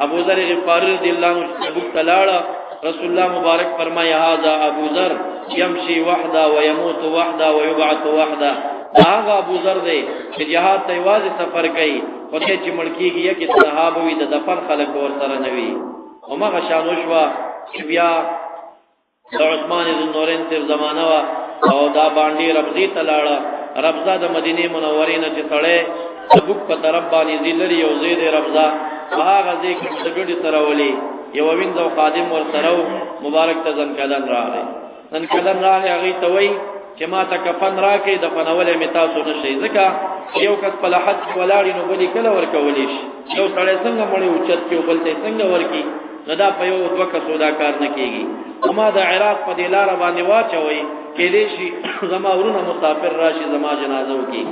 ابو ذر غفاری رضی الله عنه تبوک تلاړه رسول الله مبارک فرمایا هذا ابو ذر يمشي وحده ويموت وحده ويبعث وحده هغه ابو ذر دی چې جهاد ته واځي سفر کوي خو ته چې ملکیږي کې صحابه وي د دفن خلک ور سره نوي همغه شانوشوا بیا د عثمان بن نورین تر زمانہ وا او دا باندې ربزی تلاړه ربزا د مدینه منورې نه چې تړې تبوک په طرف باندې ذلری او زید ربزا هغه ذکر د ګډي سره ولي یو وینځو خادم ور سره مبارک ته ځنکدان راغی هغه ته وای چې ما ته کفن راکې د فنولې می تاسو نشي ځکه یو کس په لحد ولاړی نو بلی کله ورکولې شي یو سړی څنګه مړی اوچت کې بل ته څنګه ورکی ندا په یو دوه کسو دا کار نه کیږي اما د عراق په دلار باندې واچوي کې دې شي زما ورونه مسافر راشي زما جنازه وکي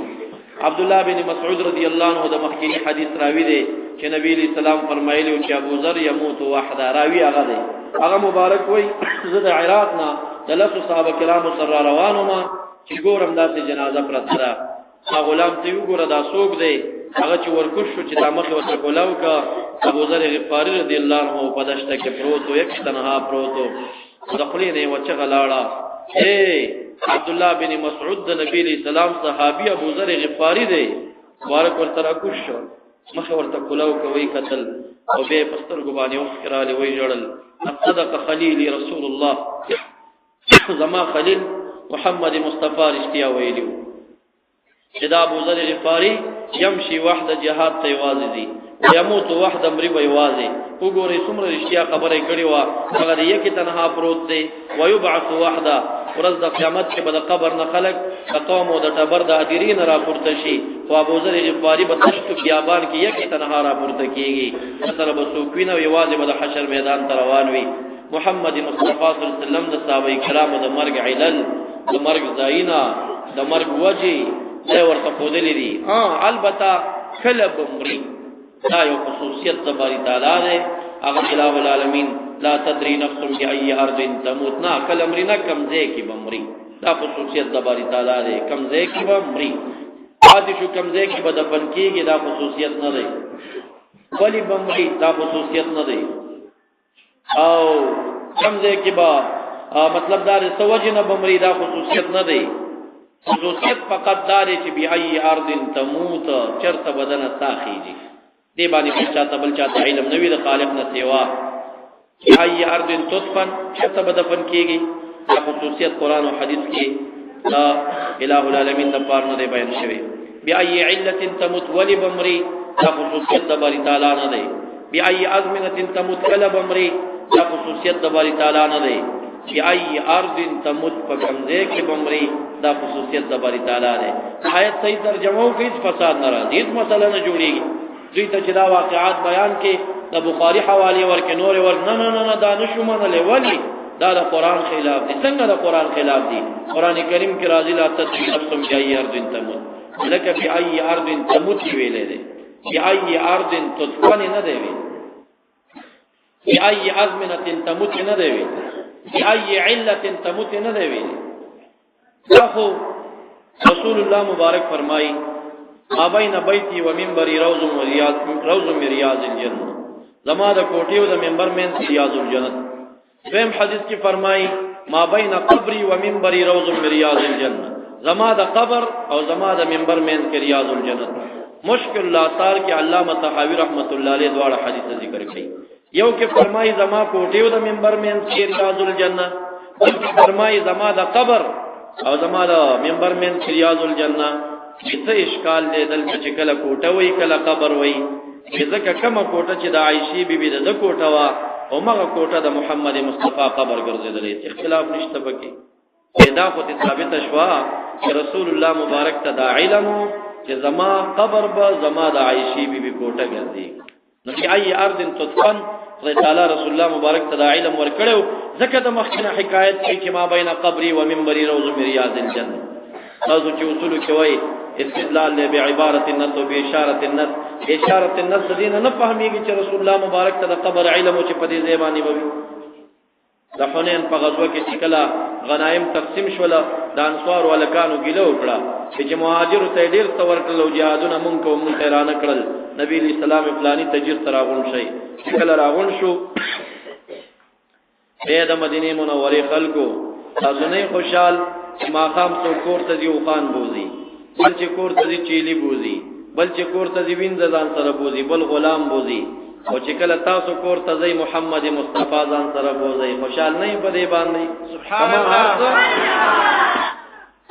عبد الله بن مسعود رضی الله عنه د مخکینی حدیث راوی دی چې نبی علیہ السلام فرمایلی چې ابو ذر يموت وحده راوی هغه دی هغه مبارک وای زه د عراق نه د لسو صحابه کرامو سره روانو ما چې ګورم داسې جنازه پرته ده غلام ته وګوره دا سوق دی هغه چې ورکوش شو چې د مخ ورته کولاو کا ابو ذر غفاری رضی الله عنه په دشته کې پروت او یک تنها پروت د خپلې وچه غلاړه عبد الله بن مسعود د نبی علیہ السلام صحابي ابو ذر غفاری دی مبارک ورته راکوش شو مخ ورته کولاو کوي قتل او به پستر ګبانی او کراله وی جوړل صدق خلیلی رسول الله زما خلیل محمد مصطفی رشتیا ویلو صدا ابو ذر غفاری يمشي وحده جهاد ته واځي دي ويموت وحده مری وي واځي وګوري څومره رشتیا خبره کړي وا هغه یې کې تنها پروت دی ويبعث وحده ورځ د قیامت کې به د قبر نه خلق د قوم او د ټبر د ادیرین را پورته شي خو ابو ذر غفاری به تشت بیابان کې یکي تنها را پورته کیږي مثلا به سوکوینه او یوازې به د حشر میدان ته روان وي محمد مصطفی صلی الله علیه وسلم د صحابه کرامو د مرګ علل د مرګ زاینا د مرګ وجه دا ورته خودلې دي البته کله بمري دا یو خصوصیت د باری تعالی ده هغه الہ العالمین لا تدری نفس بأي ارض تموت نا کله امرنا کمزه کی بمري دا خصوصیت د باری تعالی ده کمزه کی بمري عادی شو کمزه کی بدفن کیږي دا خصوصیت نه ده ولی بمري دا خصوصیت نه ده او کمزه کی با مطلب دار سوجنه بمري دا خصوصیت نه ده خصوصیت فقط داري چې بأي ارض تموت چرته بدن ساخيږي دی باندې چاته بل چاته علم نوی د خالق نه سیوا بأي ارض تدفن چرته بدفن کیږي دا خصوصیت قران او حديث کې دا الہ العالمین د پاره نه بیان شوی بأي علة تموت ولي بمري دا خصوصیت د باری تعالی نه دی بأي ازمنه تموت کله بمري دا خصوصیت د باری تعالی نه دی بأي ارض تموت فکمزه کې بمري دا خصوصیت د باری تعالی دی آیت صحیح ترجمه کوي فساد ناراضی هیڅ مسله نه جوړیږي دوی ته چې دا واقعات بیان کې د بخاری حواله ورکې نور ور نه دا نشو منل ولی دا د قران خلاف دي څنګه د قران خلاف دي قران کریم کې راځي لا تسلم بأي ارض تموت لکه بأي ارض تموت ویلې دي بأي ارض تدفن نه دی وی بأي ازمنه تموت نه دی وی بأي علة تموت نه دی وی خو رسول الله مبارک فرمایي ما بین بیتی و منبری روض من ریاض الجنه زما د کوټې او د منبر من ریاض الجنه فهم حدیث کی فرمایي ما بین قبری و منبری روض من ریاض الجنه زما د قبر او زما د منبر من ریاض الجنه مشکل الاثار کې علامه طحاوی رحمت الله علیه دواړه حدیث ذکر کړي یو کې فرمایي زما کوټې او د منبر من ریاض الجنه بل کې فرمایي زما د قبر او زما د منبر من ریاض الجنه څه اشکال دی دلته چې کله کوټه وای کله قبر وای ځکه کومه کوټه چې د عائشې بیبي د کوټه وا او هغه کوټه د محمد مصطفی قبر ګرځیدلې اختلاف نشته پکې پیدا خو ثابت شوا چې رسول الله مبارک ته دا علم چې زما قبر به زما د عائشې بیبي کوټه ګرځي نو چې ای ارض تدفن خدای تعالی رسول الله مبارک ته دا علم ورکړو ځکه د مخکنه حکایت کې ما بین قبري و منبري روض من رياض الجنه تاسو چې اصول کې وای استدلال له بعبارت النص و باشاره النص اشاره النص دین نه فهميږي چې رسول الله مبارک ته د قبر علم او چې په دې زبانی وي د حنین په غزوه کې چې کله غنایم تقسیم شول د انصار ولکانو ګیلو کړه چې مهاجر ته ډیر څور کړل او جهادونه مونږ کوم حیران کړل نبی علیہ السلام فلانی تجیر تراغون شي کله راغون شو د مدینه منوره خلکو تاسو نه خوشحال ما خام تو کور ته دی خان بوزي بل چې کور ته دی چيلي بوزي بل چې کور ته دی وین ځان سره بوزي بل غلام بوزي او چې کله تاسو کور ته دی محمد مصطفی ځان سره بوزي خوشحال نه پدې باندې سبحان الله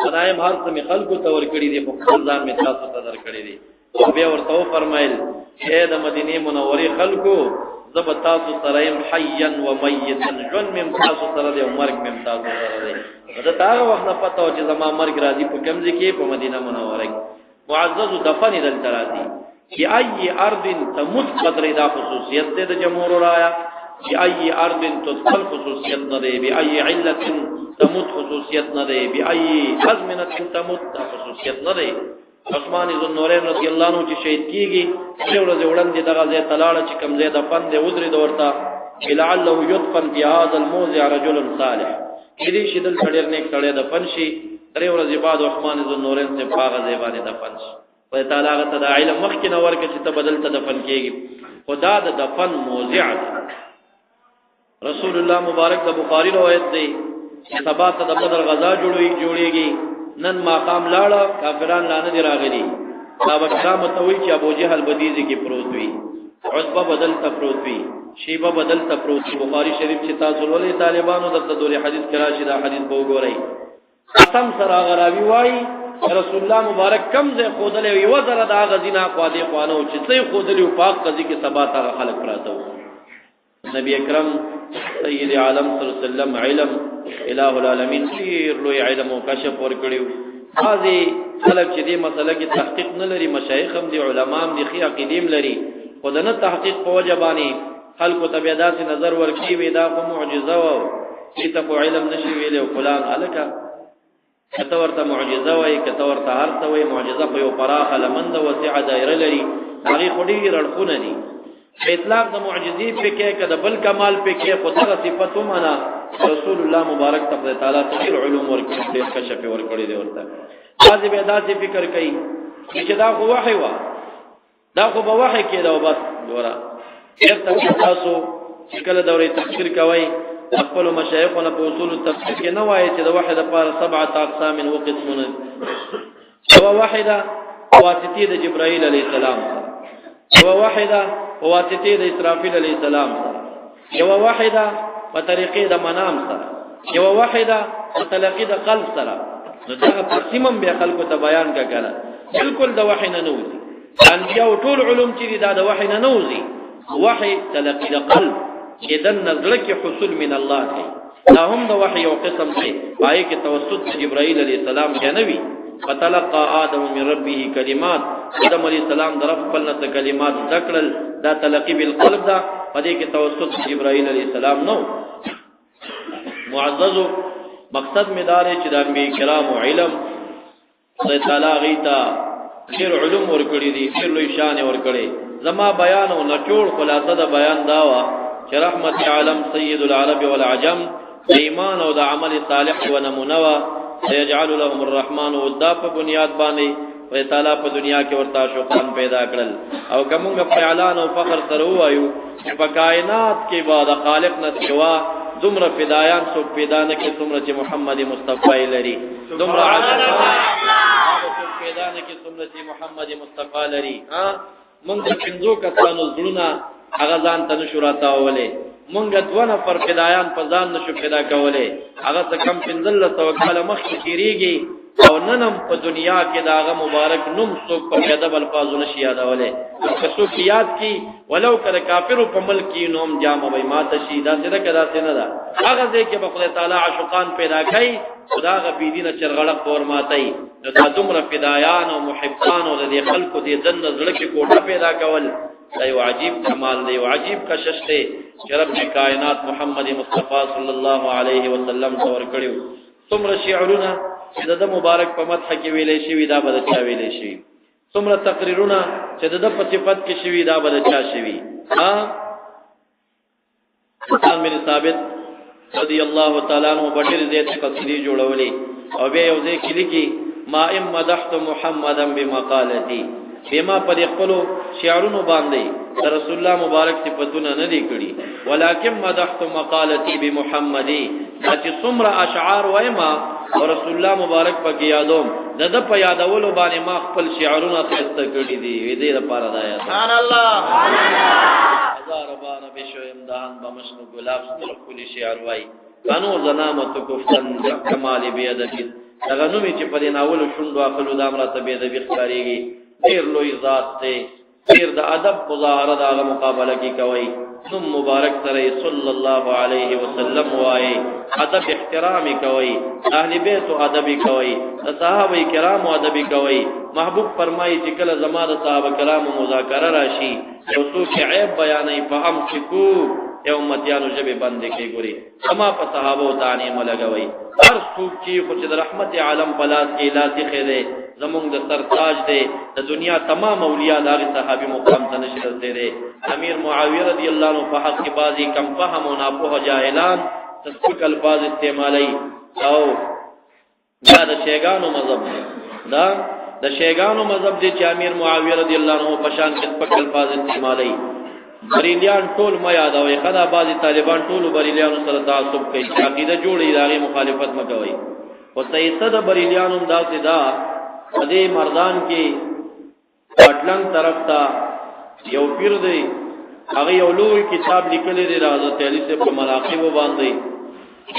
خدای هر څه می خلقو ته ور کړی دی په خپل ځان می تاسو ته در کړی دی او بیا ورته فرمایل چې د مدینه منوره خلقو زب تاسو سره حیا و میتا جن مم تاسو سره دی مرګ مم تاسو سره دی دا تاغه وخت نه پته او چې زما مرګ راځي په کمزې کې په مدینه منوره معزز دفن دل تراځي چې ای ارض تموت قدر دا خصوصیت ده د جمهور رایا چې ای ارض تدخل خصوصیت نه ده بی ای علت تموت خصوصیت نه ده بی ای ازمنه تموت خصوصیت نه ده عثمان ذو النورین رضی الله عنه چې شهید کیږي څو ورځې وړاندې دغه ځای تلاړه چې کمزې دفن ده ودري دورتا لعله يدفن في هذا الموضع رجل صالح کله چې دل ډېر نیک سړی دفن شي درې ورځې بعد عثمان ذو النورین ته پاغه ځای باندې دفن شي په تعالی هغه ته علم مخکې نور کې چې ته بدل ته دفن کیږي خدا د دفن موضع رسول الله مبارک د بخاری روایت دی چې سبا ته د بدر غزا جوړیږي نن مقام لاړه کافران لانه دی راغلي صحابه کرام ته وی چې ابو جهل بدیزي کې پروت وي عتبه بدل ته پروت وي شیبه بدل ته پروت وي بخاری شریف چې تاسو ولې طالبانو د دوره حدیث کرا شي دا حدیث به وګورئ قسم سره غراوی وای رسول الله مبارک کم ځای خودلې وي وزر دا غزینا قاضي قانو چې څه خودلې پاک قضې کې سبا تا خلق پراته نبی اکرم سید عالم صلی الله علیه وسلم علم الہ العالمین ډیر لوی علم او کشف ورکړیو بعضی خلک چې دې مسله کې تحقیق نه لري مشایخ هم دي علما هم دي خي عقیدیم لري خدانه تحقیق په وجبانی خلکو تبعیدات نظر ورکی وی دا کوم معجزه و چې ته په علم نشي ویلې او فلان الکا کته ورته معجزه وای کته ورته هر څه وای معجزه په یو پراخه لمند وسع دایره لري هغه خوري رړخونه دي اطلاق د معجزې په کې کده بل کمال په کې خدای صفاتو معنا رسول الله مبارک تبارک تعالی تیر علوم ورکړي کشف ورکړي دی ورته بعضی به داسې فکر کوي چې دا خو وحی و دا خو به وحی کې دا وبس ګوره چیرته تاسو چې کله دورې تفسیر کوي خپل مشایخونه په اصول التفسیر کې نه وایي چې د وحی لپاره 7 اقسام او قسمونه هو واحده واسطه د جبرائیل علیه السلام هو واحده واسطه د اسرافیل علیه السلام یو واحده په طریقې د منام سره یو واحده په تلقی د قلب سره نو دا تقسیمم به خلکو ته بیان کا کړه بالکل د وحی نه نوځي انبیاء ټول علوم چې دا د وحی نه نوځي وحی تلقی د قلب چې د نظر کې حصول من الله دی دا هم د وحی او قسم دی پای کې توسط جبرائیل علیه السلام جنوي فتلقى آدم من ربه كلمات آدم علیہ السلام در خپل نه کلمات ذکرل دا تلقی بالقلب دا پدې کې توسط جبرائیل علیہ السلام نو معزز مقصد مدار چې د انبیاء کرام علم خدای تعالی غیتا ډیر علوم ورکړي دي ډیر لوی شان ورکړي زما بیان او نچوړ خلاصه د بیان داوا چې رحمت عالم سید العرب والعجم ایمان او د عمل صالح و نمونه سيجعل لهم الرحمن ودا په بنیاد باندې و تعالی په دنیا کې ورته شوقان پیدا کړل او کومه په اعلان او فخر سره وایو چې په کائنات کې بعد خالق نه سوا دومره فدایان سو پیدا نه کې دومره چې محمد مصطفی لري دومره عظمت پیدا نه کې دومره چې محمد مصطفی لري ها مونږ څنګه کسانو زړونه هغه ځان ته نشوراتا ولې مونږ دونه پر فدایان په ځان نشو پیدا کولې هغه څه کم 1500 کاله مخکې کیږي او ننم په دنیا کې داغه مبارک نوم څوک په ادب الفاظ نشي یادولې که څوک یاد کی ولو کړه کافر په ملک کې نوم جامه وای ماته شي دا څه کدا څه نه دا هغه ځکه په خدای تعالی عاشقان پیدا کړي خدا غ بيدینه چرغړه پور ماتای دا دومره فدایان او محبان او د خلکو دې دن زړه کې کوټه پیدا کول دا یو عجیب کمال دی او عجیب کشش دی چې رب کائنات محمد مصطفی صلی الله علیه وسلم تور کړیو څومره شعرونه چې د مبارک په مدح کې ویلې شي دا بل چا ویلې شي څومره تقریرونه چې د په صفات کې شي دا بل چا شي ها سلطان بن ثابت رضی الله تعالی عنہ بډیر زیات قصیدې جوړولې او به یو ځای کې لیکي ما ام مدحت محمدن بمقالتي بما پر خپل شعرونو باندې رسول الله مبارک صفاتونه نه دي کړی ولکن مدحت مقالتي بمحمدي چې څومره اشعار وایما او رسول الله مبارک په یادوم د په یادولو باندې ما خپل شعرونه خسته کړی دي دې لپاره دا یا سبحان الله هزار بار بشو امدان بمشن غلاف خپل شعر وای قانو زنامت گفتن کمال بیادبی دغه نومي چې په ناولو شوندو اخلو د امرته بیادبی ښکاریږي ډیر لوی ذات ته ډیر د ادب مظاهره دغه مقابله کی کوي نوم مبارک سره صلی الله علیه وسلم وای ادب احترام کوي اهل بیت ادب کوي صحابه کرام ادب کوي محبوب فرمایي چې کله زماده صحابه کرام مذاکره راشي یو څوک عیب بیانې په امسکو یو امتیانو جبه بندې کې ګوري اما په صحابه او تعلیم لګوي هر څوک چې خو د رحمت عالم بلاس کې لاسي خېره زمونږ د سرتاج دی د دنیا تمام اولیاء دغه صحابي مقام ته نشي رسیدي امیر معاویه رضی الله عنه په حق کې بازي کم فهم او ناپوه جاهلان تسبیق الفاظ استعمالي او دا د شیګانو مذهب دا د شیګانو مذهب دی چې امیر معاویه رضی الله عنه په شان کې تسبیق الفاظ استعمالي بریلیان ټول ما یاد او خدا بازي طالبان ټول بریلیانو سره تعصب کوي عقیده جوړي دغه مخالفت مکوي او سیاست بریلیانو داسې دا دې مردان کې پټلنګ طرف ته یو پیر دی هغه یو لوی کتاب لیکلی دی حضرت علی سے په مراقب باندې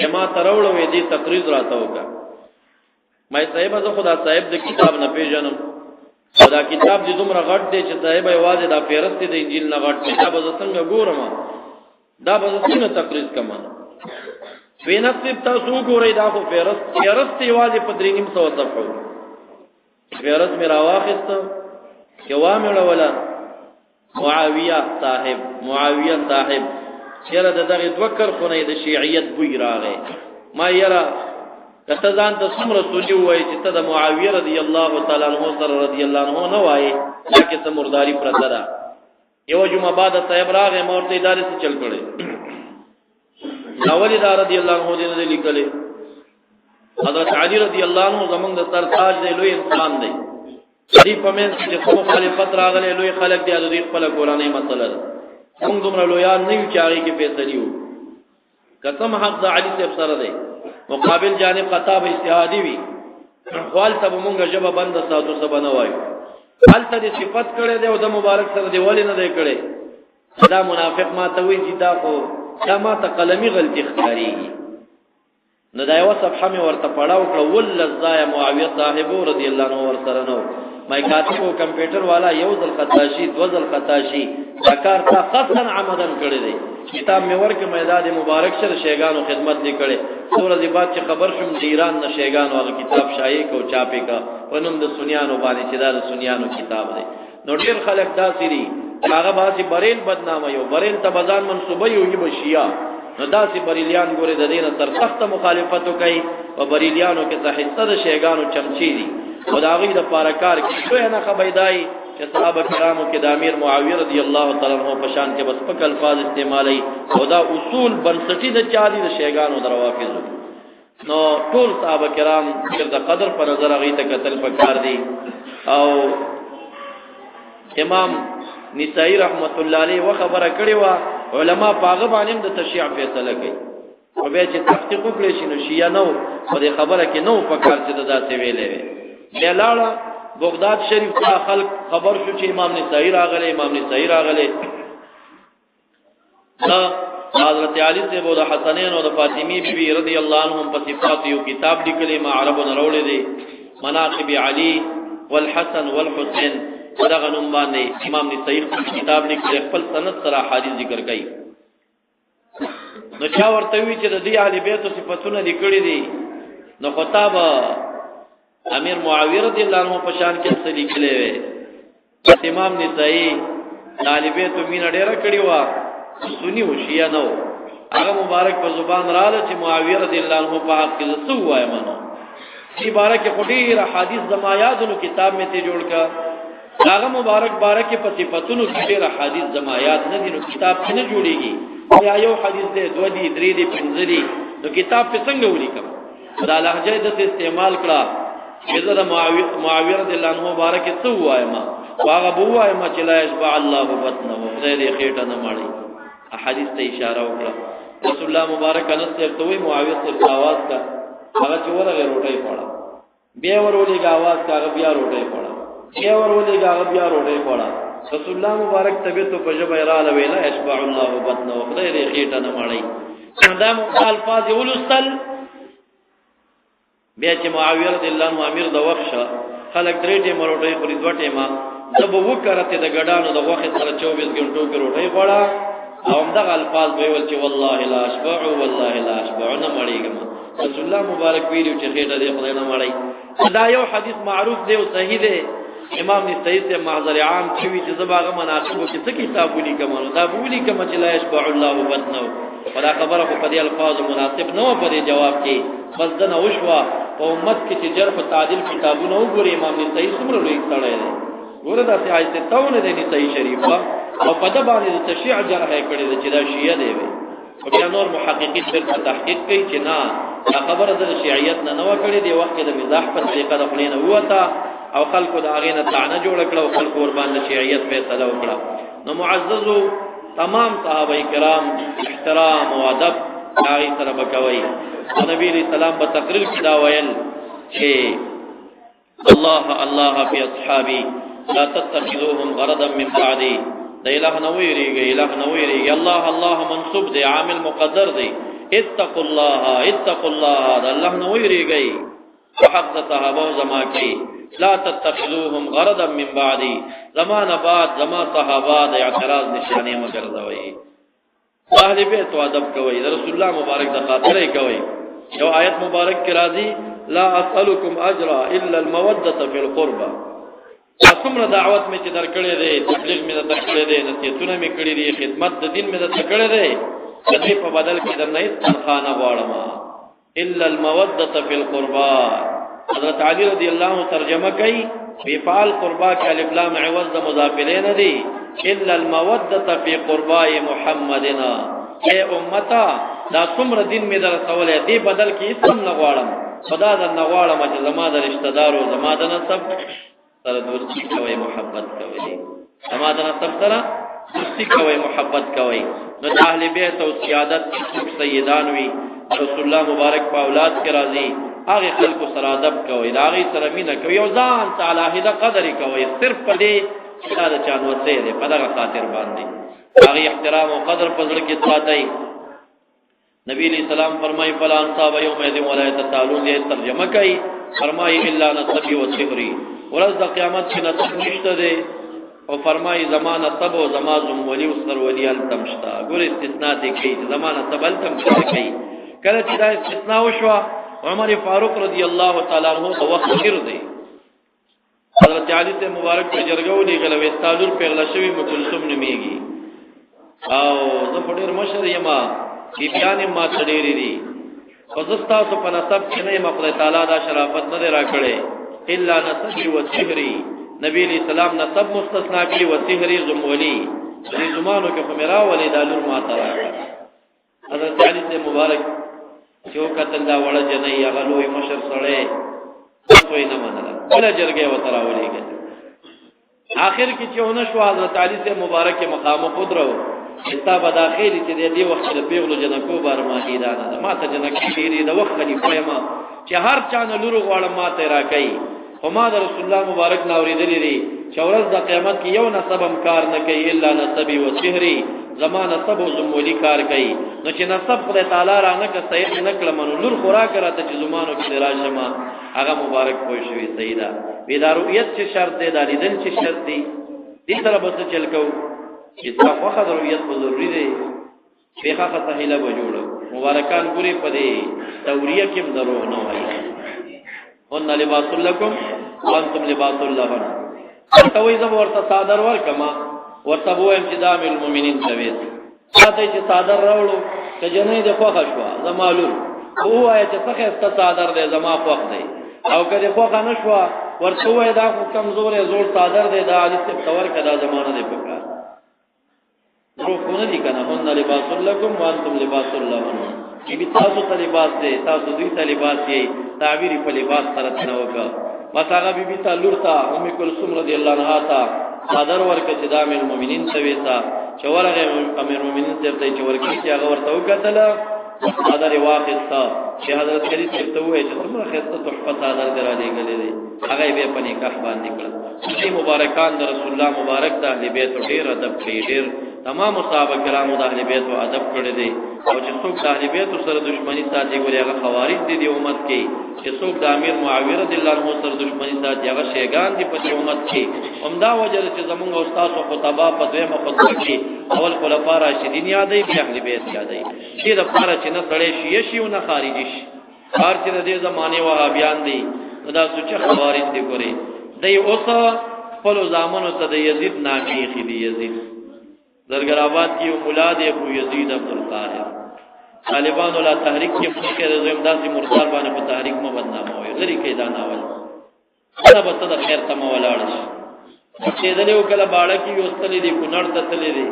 جما تروړ وې دې تقریر راته وکړه مې صاحب زه خدا صاحب د کتاب نه پیژنم دا کتاب دې دومره غټ دی چې صاحب یوازې دا پیرست د انجیل نه غټ کتاب زه څنګه ګورم دا به څنګه تقریر کمن وینصب تاسو ګورئ دا خو فهرست یوازې په 300 صفحو فهرست مې راواخیست کې وامه ولا معاویه صاحب چیرې دغه دوکر خونه د شیعیت بوی راغی ما یرا کته ځان ته څومره سوجي وای چې ته د معاویه رضی الله تعالی عنہ سره رضی الله عنه نه وای چې ته مرداری پرته ده یو جمعه بعد صاحب راغی مورته ادارې څخه چل کړي ناولی دار رضی الله عنه دې لیکلې حضرت علی رضی الله عنه زمونږ د سر تاج دی لوی انسان دی دې په من چې کوم خلیفۃ راغلی لوی خلک دی د دې خپل قرآنی مسله ده موږ دومره لویان نه یو چې هغه کې فیصله یو قسم حق د علی صاحب سره دی مقابل جانب خطاب اجتهادي وي خپل ته مونږ جواب بند ساتو سبا نه وایو حالته دې صفات کړي دی او د مبارک سره دی ولې نه دی کړي دا منافق ما ته وی چې دا خو دا ما ته قلمي غلطي ښکاريږي نو دا یو صفحه مې ورته پڑھاو کړ ول الزای معاویه صاحب رضی الله عنه ور سره نو مای کاتب او کمپیوټر والا یو ځل خطاشي دو ځل خطاشي کار تا قصدا عمدن کړی دی کتاب مې ورکه میدان مبارک سره شیګانو خدمت دی کړي سورې بعد چې خبر شوم د ایران نه شیګانو هغه کتاب شایع کو چاپې کا پنوم د سنیانو باندې چې دا د سنیانو کتاب دی نو ډیر خلک دا سری هغه باسي بریل بدنامه یو بریل ته بزان منسوبه یو یی بشیا نو داسې بریلیان ګوره د دینه تر سخت مخالفت کوي او بریلیانو کې څه حصہ د شیګانو چمچي دي او دا غي د پارکار کې شوی نه خبردای چې صحابه کرامو کې د امیر معاویه رضی الله تعالی عنہ په شان کې بس پک الفاظ استعمالي او دا اصول بنسټي د چاري د شیګانو دروافظ نو ټول صحابه کرام چې د قدر په نظر غي ته قتل پکار دي او امام نسائی رحمت الله علیه و خبره کړی و علما پاغه باندې د تشیع فیصله کوي او به چې تحقیق وکړي شي نو شیعه نو او د خبره کې نو پکار چې داسې ویلې دلاله بغداد شریف ته خلق خبر شو چې امام نسائی راغله دا حضرت علی سے بوله حسنین او د فاطمی بیبی رضی الله عنهم په صفات یو کتاب لیکلی ما عربو نه راوړی دی مناقب علی والحسن والحسین دغه نوم باندې امام نسائی کتاب لیکلی خپل سند سره حدیث ذکر کوي نو چا ورته وی چې د دې اهل بیت صفاتونه لیکلي دي نو خطاب امیر معاویه رضی الله عنه په شان کې څه لیکلي وي امام نسائی طالبې ته مين ډېر کړی و سنی او شیعه نو هغه مبارک په زبان رااله چې معاویه رضی الله عنه په حق کې څه وایي منو چې بارک خډیر حدیث زمایادونو کتاب می ته جوړ کا هغه مبارک بارک په صفاتونو کې ډېر حدیث زمایات نه دي نو کتاب څنګه جوړیږي یا یو حدیث دې 2 دي 3 دي 5 دي نو کتاب په څنګه ولیکم دا لهجه د استعمال کړه عزت معاویه رضی الله عنه مبارک څه وایي ما واغه بوای ما چې لا یشبع الله بطنه خدای دې خېټه نه ماړي احادیث ته اشاره وکړه رسول الله مبارک انس ته توي معاویه سره आवाज کا هغه چې ورغه روټي پړه بیا ورولېګه आवाज کا هغه بیا روټي پړه بیا ورولېګه هغه بیا روټي پړه رسول الله مبارک طبيعت په جبه را لویلا یشبع الله بطنه خدای دې خېټه نه ماړي دا الفاظ ولستل بیا چې معاویه رضی الله عنه امیر د وخت خلک درې ټیم روټي خوري دوه ټیمه د بو وکړه د غډانو د وخت سره 24 غنټو کې روټي خوړه او همدغه الفاظ به ول چې والله لا اشبع والله لا اشبع نه مړیږم رسول الله مبارک ویلو چې خېټه دې خدای نه مړی دا یو حدیث معروف دی او صحیح دی امام نسائی سے محضر عام چې چې زباغه مناقبو کې څه کتاب ولیکم نو دا ولیکم چې لا اشبع الله بطنه ولا خبره په دې الفاظ مناسب نه په دې جواب کې بس دنه وشوا په امت کې چې جرح تعدیل کتابونه وګوري امام نسائی څومره لوی تړای دی وردا ته آیت تاونه د نسائی شریفه او په د باندې تشیع جرح کړي چې دا شیعه دی او بیا نور محققین پر تحقیق کوي چې نه دا خبره د شیعیت نه نو کړي دی وخت د مزاح په طریقه د خلینو وته او خلکو د اغینه طعنه جوړ کړه او خلکو قربان د شیعیت فیصله وکړه نو معززو تمام صحابه کرام احترام او ادب هغه سره وکوي نبی علیہ السلام په تقریر کې دا ویل چې الله فی اصحابی لا تتخذوهم غرضا من بعدی دا الہ نویریږي الله منصوب دی عامل مقدر دی اتقوا الله دا الله نویریږي حق صحابه زما کې لا تتخذوهم غرضا من بعدی زمان بعد زما صحابه د اعتراض نشانه مګرځوي اهل بیت ادب کوي رسول الله مبارک د خاطره کوي یو آیت مبارک کې راځي لا اسالکم اجرا الا الموده فی القربى څومره دعوت می چې درکړې ده تبلیغ می درکړې ده نصیحتونه می کړې دي خدمت د دین می درکړې ده دې په بدل کې درنه تنخانه غواړم الا الموده فی القربى حضرت علی رضی الله عنه ترجمه کوي بفعل قربا کې الف لام عوض د مضافلین دي الا الموده فی قربای محمدنا اے امتا دا څومره دین می در سوالې دې بدل کې اسم نه غواړم خدا د نه غواړم چې زما د رشتہ دارو زما د نسب سره دوستی کوي محبت کوي زما د نسب سره دوستی کوي محبت کوي نو د اهل بیت او سیادت سیدان وی رسول الله مبارک په اولاد کې راځي هغه خلکو سره ادب کوي دا هغه سره مینه کوي او ځان تعالی هدا قدر کوي صرف په دې چې دا چانو سره دې په دغه خاطر باندې هغه احترام او قدر په ځل کې ساتي نبی علیہ السلام فرمایي فلان صاحب یوم یذم ولا تسالون دې ترجمه کوي فرمایي الا نصبی و سحری ورځ د قیامت کې نصب نشته دې او فرمایي زمانه تب او زمازم ولی او سر ولی ال تمشتا ګور استثناء دې کوي زمانه تب ال تمشتا کوي کله چې دا استثناء وشو عمر فاروق رضی الله تعالی عنہ په وخت کې دی حضرت علی ته مبارک په جرګو لګل وې استادور پیغله شوی مکلثوم نمیږي او زه په ډیر مشر یما بیان ما تډيري دي فزستا سو په نسب کې نه مخله تعالی دا شرافت نه راکړي الا نسب و سحری نبی علیہ السلام نسب مستثنا کړي و سحری زمولی دې زمانو کې خمرا ولې دالور ما ترا حضرت علی ته مبارک چې وکتل دا وړه جنې هغه لوی مشر سره څوی نه منله بل جرګه وتراولېږي اخر کې چې ونه شو حضرت علی ته مبارک مقام خود راو کتاب داخلي چې دې وخت د پیغلو جنکو بار ما هیدانه ما ته جنکې ډېری د وخت خلیفہ ما چې هر چا نه لورو غواړم ما ته راکې خو ما د رسول الله مبارک ناوریدلې دي چې ورځ د قیامت کې یو نسب کار نه کوي الا نسبی و سحری زمانه سب او زمولی کار کوي نو چې نسب خدای تعالی را نه که صحیح نه کړم نو لور خوراک راته چې زمانو کې راځم هغه مبارک پوي شوی سیدا وی دا رؤیت چې شرط دی دا لیدل چې شرط دی دې سره بس چل کو چې تاسو خو ضرورت په ضروری دی پیخه خصهله وجوړ مبارکان ګوري په دې توریه کې درو نه وایي ان لباس لكم وانتم لباس لهم توي زم ورته صادر ورکما ورته وو امتدام المؤمنین تویت ساته چې صادر راوړو چې جنې د خوخه شو زمالو هو آیت څخه است صادر دې زما خوخ دی او کله خوخه نشو ورته وای دا کمزور زور صادر دې دا علي څخه تور کدا زمانه دې پکار روحونه دي کنه هن لباس لكم وانتم لباس لهم کی تاسو ته لباس دي تاسو دوی ته لباس دي تعبیر په لباس سره نه وکا مساغه بیبي ته لورتا ام کلثوم رضی الله عنها تا صدر ورکه چې د المؤمنین سویتا چورغه امیر المؤمنین ته چې ورکه چې هغه ورته وکتل صدر واقعا چې حضرت علی ته وایي چې څومره خسته تحفه صدر درا لګلې دي هغه به په نکاح باندې کړ چې مبارکان د رسول الله مبارک د اهل بیت ډیر ادب ډیر تمام صحابه کرامو د اهل بیت او ادب کړی دي او چې څوک د اهل بیت سره دښمنی ساتي ګوري هغه خوارج دي امت کې چې څوک د امیر معاویه رضی الله عنه سره دښمنی ساتي هغه شیګان دي په امت کې همدا وجه چې زمونږ استاد او خطبه په دویمه خطبه کې اول خلفا راشدین یادې بیا اهل بیت یادې چې د پاره چې نه سړی شي او نه خارجي شي هر چې د دې زمانه وهابیان دي دا سوچ خوارج دي ګوري دای اوس خپل زامنو ته د یزید نامي خدي یزید درګر آباد کی اولاد ابو یزید عبد القاهر طالبان ولا تحریک کې فکر زمداسي مرتال باندې په تحریک مو بدنامه وي غری کې دا ناول دا به ته د خیر تم ولاړ چې دلته وکړه باړه کې یوستلې دي کونړ ته تللې دي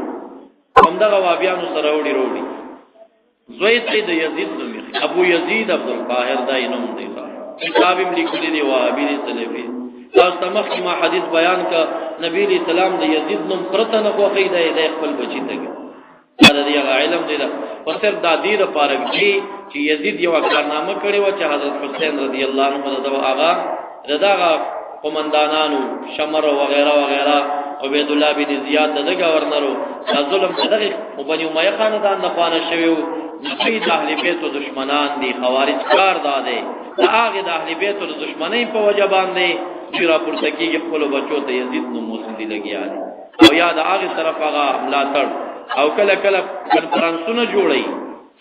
همدغه وابیانو سره وړي زوی سید یزید نومي ابو یزید عبد القاهر دا نوم دی کتاب لیکلي دی وابی سلفي تاسو تمخ ما حدیث بیان کا نبی علیہ السلام د یزید نوم پرته نه خوخی دی د خپل بچی ته دا دی علم دی او صرف د دې لپاره چې یزید یو کارنامه کړی و چې حضرت حسین رضی الله عنه د هغه دغه قومندانانو شمر وغیرہ وغیرہ عبید الله بن زیاد د گورنرو ظلم دغه وبني امیہ خاندان د خوانه شویو نبی د اهل بیت او دشمنان دي خوارج کار داده هغه د اهل بیت او دشمنۍ په وجه باندې چې راپورته کیږي خپل بچو ته یزید نو موسم دی لګیا او یا د هغه طرف هغه ملاتړ او کله کله کنفرانسونه جوړي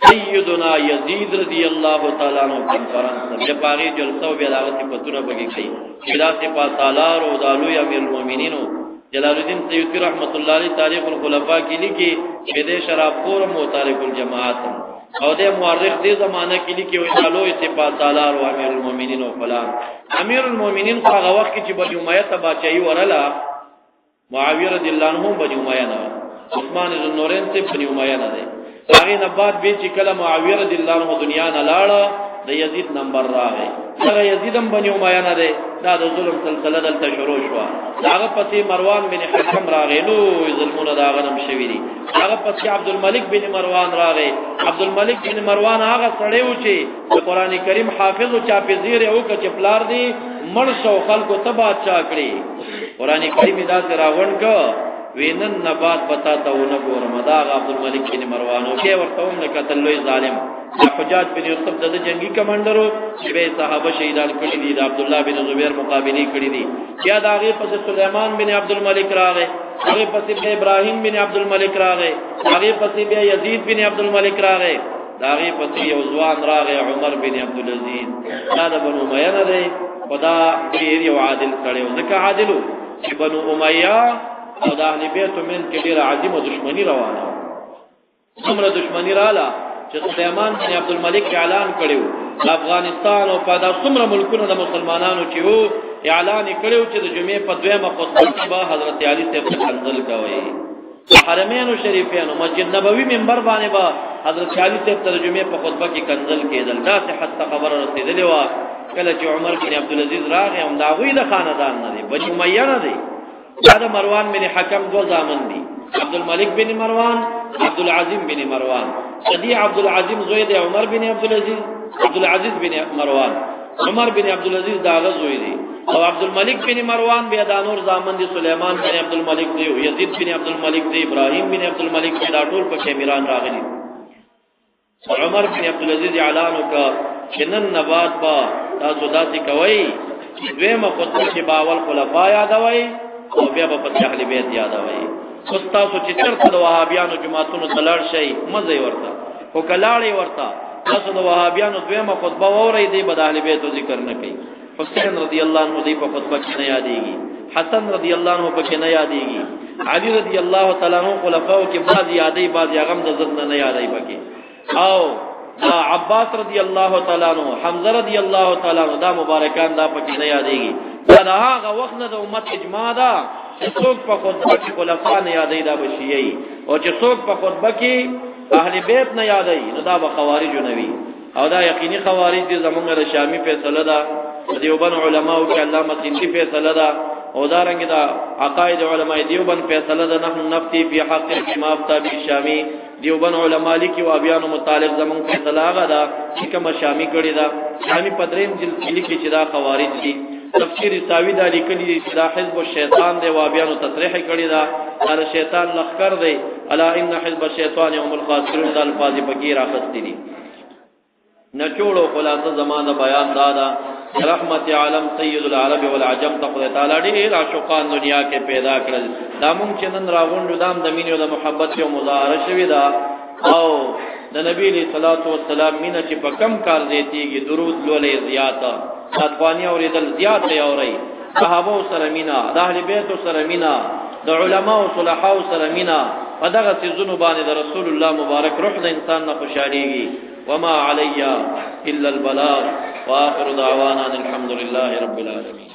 سیدنا یزید رضی الله تعالی عنہ کنفرانس د پاغي جلسه او بیاغت پتونه بږي کوي خلاص په سالار او دالو امیر المؤمنین جلال الدین سیوطی رحمت الله علیه تاریخ الخلفاء کې لیکي چې د شراب خور مو تاریخ الجماعت او د مورخ دې زمانہ کې لیکي او دالو په سالار او امیر المؤمنین او فلان امیر المؤمنین هغه وخت کې چې بنی امیہ تباچي ورلا معاویه رضی الله عنه بنی امیہ نه عثمان ذو النورین سے بنی امیہ نه دی هغه نه بعد به چې کله معاویه رضی الله عنه دنیا نه لاړه د یزید نمبر راغی هغه یزید هم بنی امیہ نه دی دا د ظلم سلسله دلته شروع شو هغه پسې مروان بن حکم راغی نو ظلمونه دا غنم شوی دي هغه پسې عبدالملک بن مروان راغی عبدالملک بن مروان هغه سړی و چې قرآن کریم حافظ او چاپزیر او کچپلار دی مرشو خلکو تبا چا کړی قرآن کریم دا راغون کو وینن نبات بتا ته ونه ګورم دا عبدالملک بن مروان او کې ورته هم قتل لوی ظالم حجاج بن یوسف د جنگي کمانډرو چې به صحابه شهیدان کړي دي عبد الله بن زبیر مقابله کړي دي یا دا هغه پس سليمان بن عبدالملک راغی هغه پس ابراهيم بن عبدالملک راغی هغه پس یزید بن عبدالملک راغی دا هغه پس یو ځوان راغی عمر بن عبدالعزيز دا د بنو امیہ نه دی خدا ډیر یو عادل کړي ځکه عادلو چې بنو امیہ او د اهل بیت من کې ډیر عظیم دښمنی روانه څومره دښمنی رااله چې سليمان بن عبدالملک اعلان کړو افغانستان او په دا څومره ملکونو د مسلمانانو چې وو اعلان کړو چې د جمعې په دویمه خطبه کې به حضرت علي صاحب تنزل کوي حرمین شریفین او مسجد نبوي منبر باندې به حضرت علي صاحب ترجمه په خطبه کې کنزل کېدل دا څه حتی خبر رسیدلې و کله چې عمر بن عبدالعزيز راغی هم دا غوی د خاندان نه دی بنی امیہ نه دی دا مروان بن حکم دو زامن دي عبدالملک بن مروان عبدالعزيز بن مروان صدیق عبدالعزيز زوی دی عمر بن عبدالعزيز بن مروان عمر بن عبدالعزيز دا غزوی دی او عبدالملک بن مروان بیا د نور زامن دي سليمان بن عبدالملک دی یزید بن عبدالملک دی ابراهيم بن عبدالملک دی دا ټول په کیمیران راغلي عمر بن عبدالعزيز اعلان وکړ چې نن نبات با تاسو داسې کوي دویمه خطبه کې باول خلفا یادوي او بیا په اهل بیت یادوي خو تاسو چې چرته د وهابیانو جماعتونو تلل شي مزه ورته او کلاړې ورته تاسو د وهابیانو دویمه خطبه ووري دی په اهل بیت ذکر نه کوي حسین رضی الله عنه دی په خطبه کې نه یادېږي حسن رضی الله عنه په کې نه یادېږي علي رضی الله تعالی عنہ خلفاو کې بعض یادې بعض هغه د ځن نه یادې پکې او دا عباس رضی الله تعالی عنہ حمزه رضی الله تعالی عنہ دا مبارکان دا پکې نه یادېږي دا هغه وخت نه د امت اجماع ده چې څوک په خطبه کې خلفا نه یادې دا بشي او چې څوک په خطبه کې اهل بیت نه یادې نو دا به خوارج نه وي او دا یقیني خوارج دي زمونږ د شامی فیصله ده دیوبند علماء کې علامه سیندی فیصله ده او دا رنګ دا عقاید علماء دیوبند فیصله ده نحن نفتی فی حق امام تابع شامی دیوبند علماء لیکي او بیان متعلق زمون فیصله هغه ده چې کوم شامی کړي ده شامی پدریم جلد لیکي چې دا خوارج دي تفسیر ساوی دا لیکلي چې دا حزب الشیطان دی او بیان تصریح کړي ده دا شیطان لخر دی الا ان حزب الشیطان هم الخاسرون د الفاظ فقیر اخستي دي نچوڑو خلاصه زمانه بیان دادا رحمت عالم سید العرب والعجم تقدر تعالی ډیر عاشقان دنیا کې پیدا کړل دا مونږ چې نن راغونډو دام د مینې او د محبت یو مظاهره شوی دا او د نبی له صلوات و سلام مینه چې په کم کار دیتیږي درود لولې زیاته اطوانی اوریدل زیات اوري صحابه سره مینا د اهل بیت سره مینا د علما او صلحاء سره مینا په دغه سيزونو باندې د رسول الله مبارک روح د انسان نه خوشاليږي وما علي الا البلاغ واخر دعوانا الحمد لله رب العالمين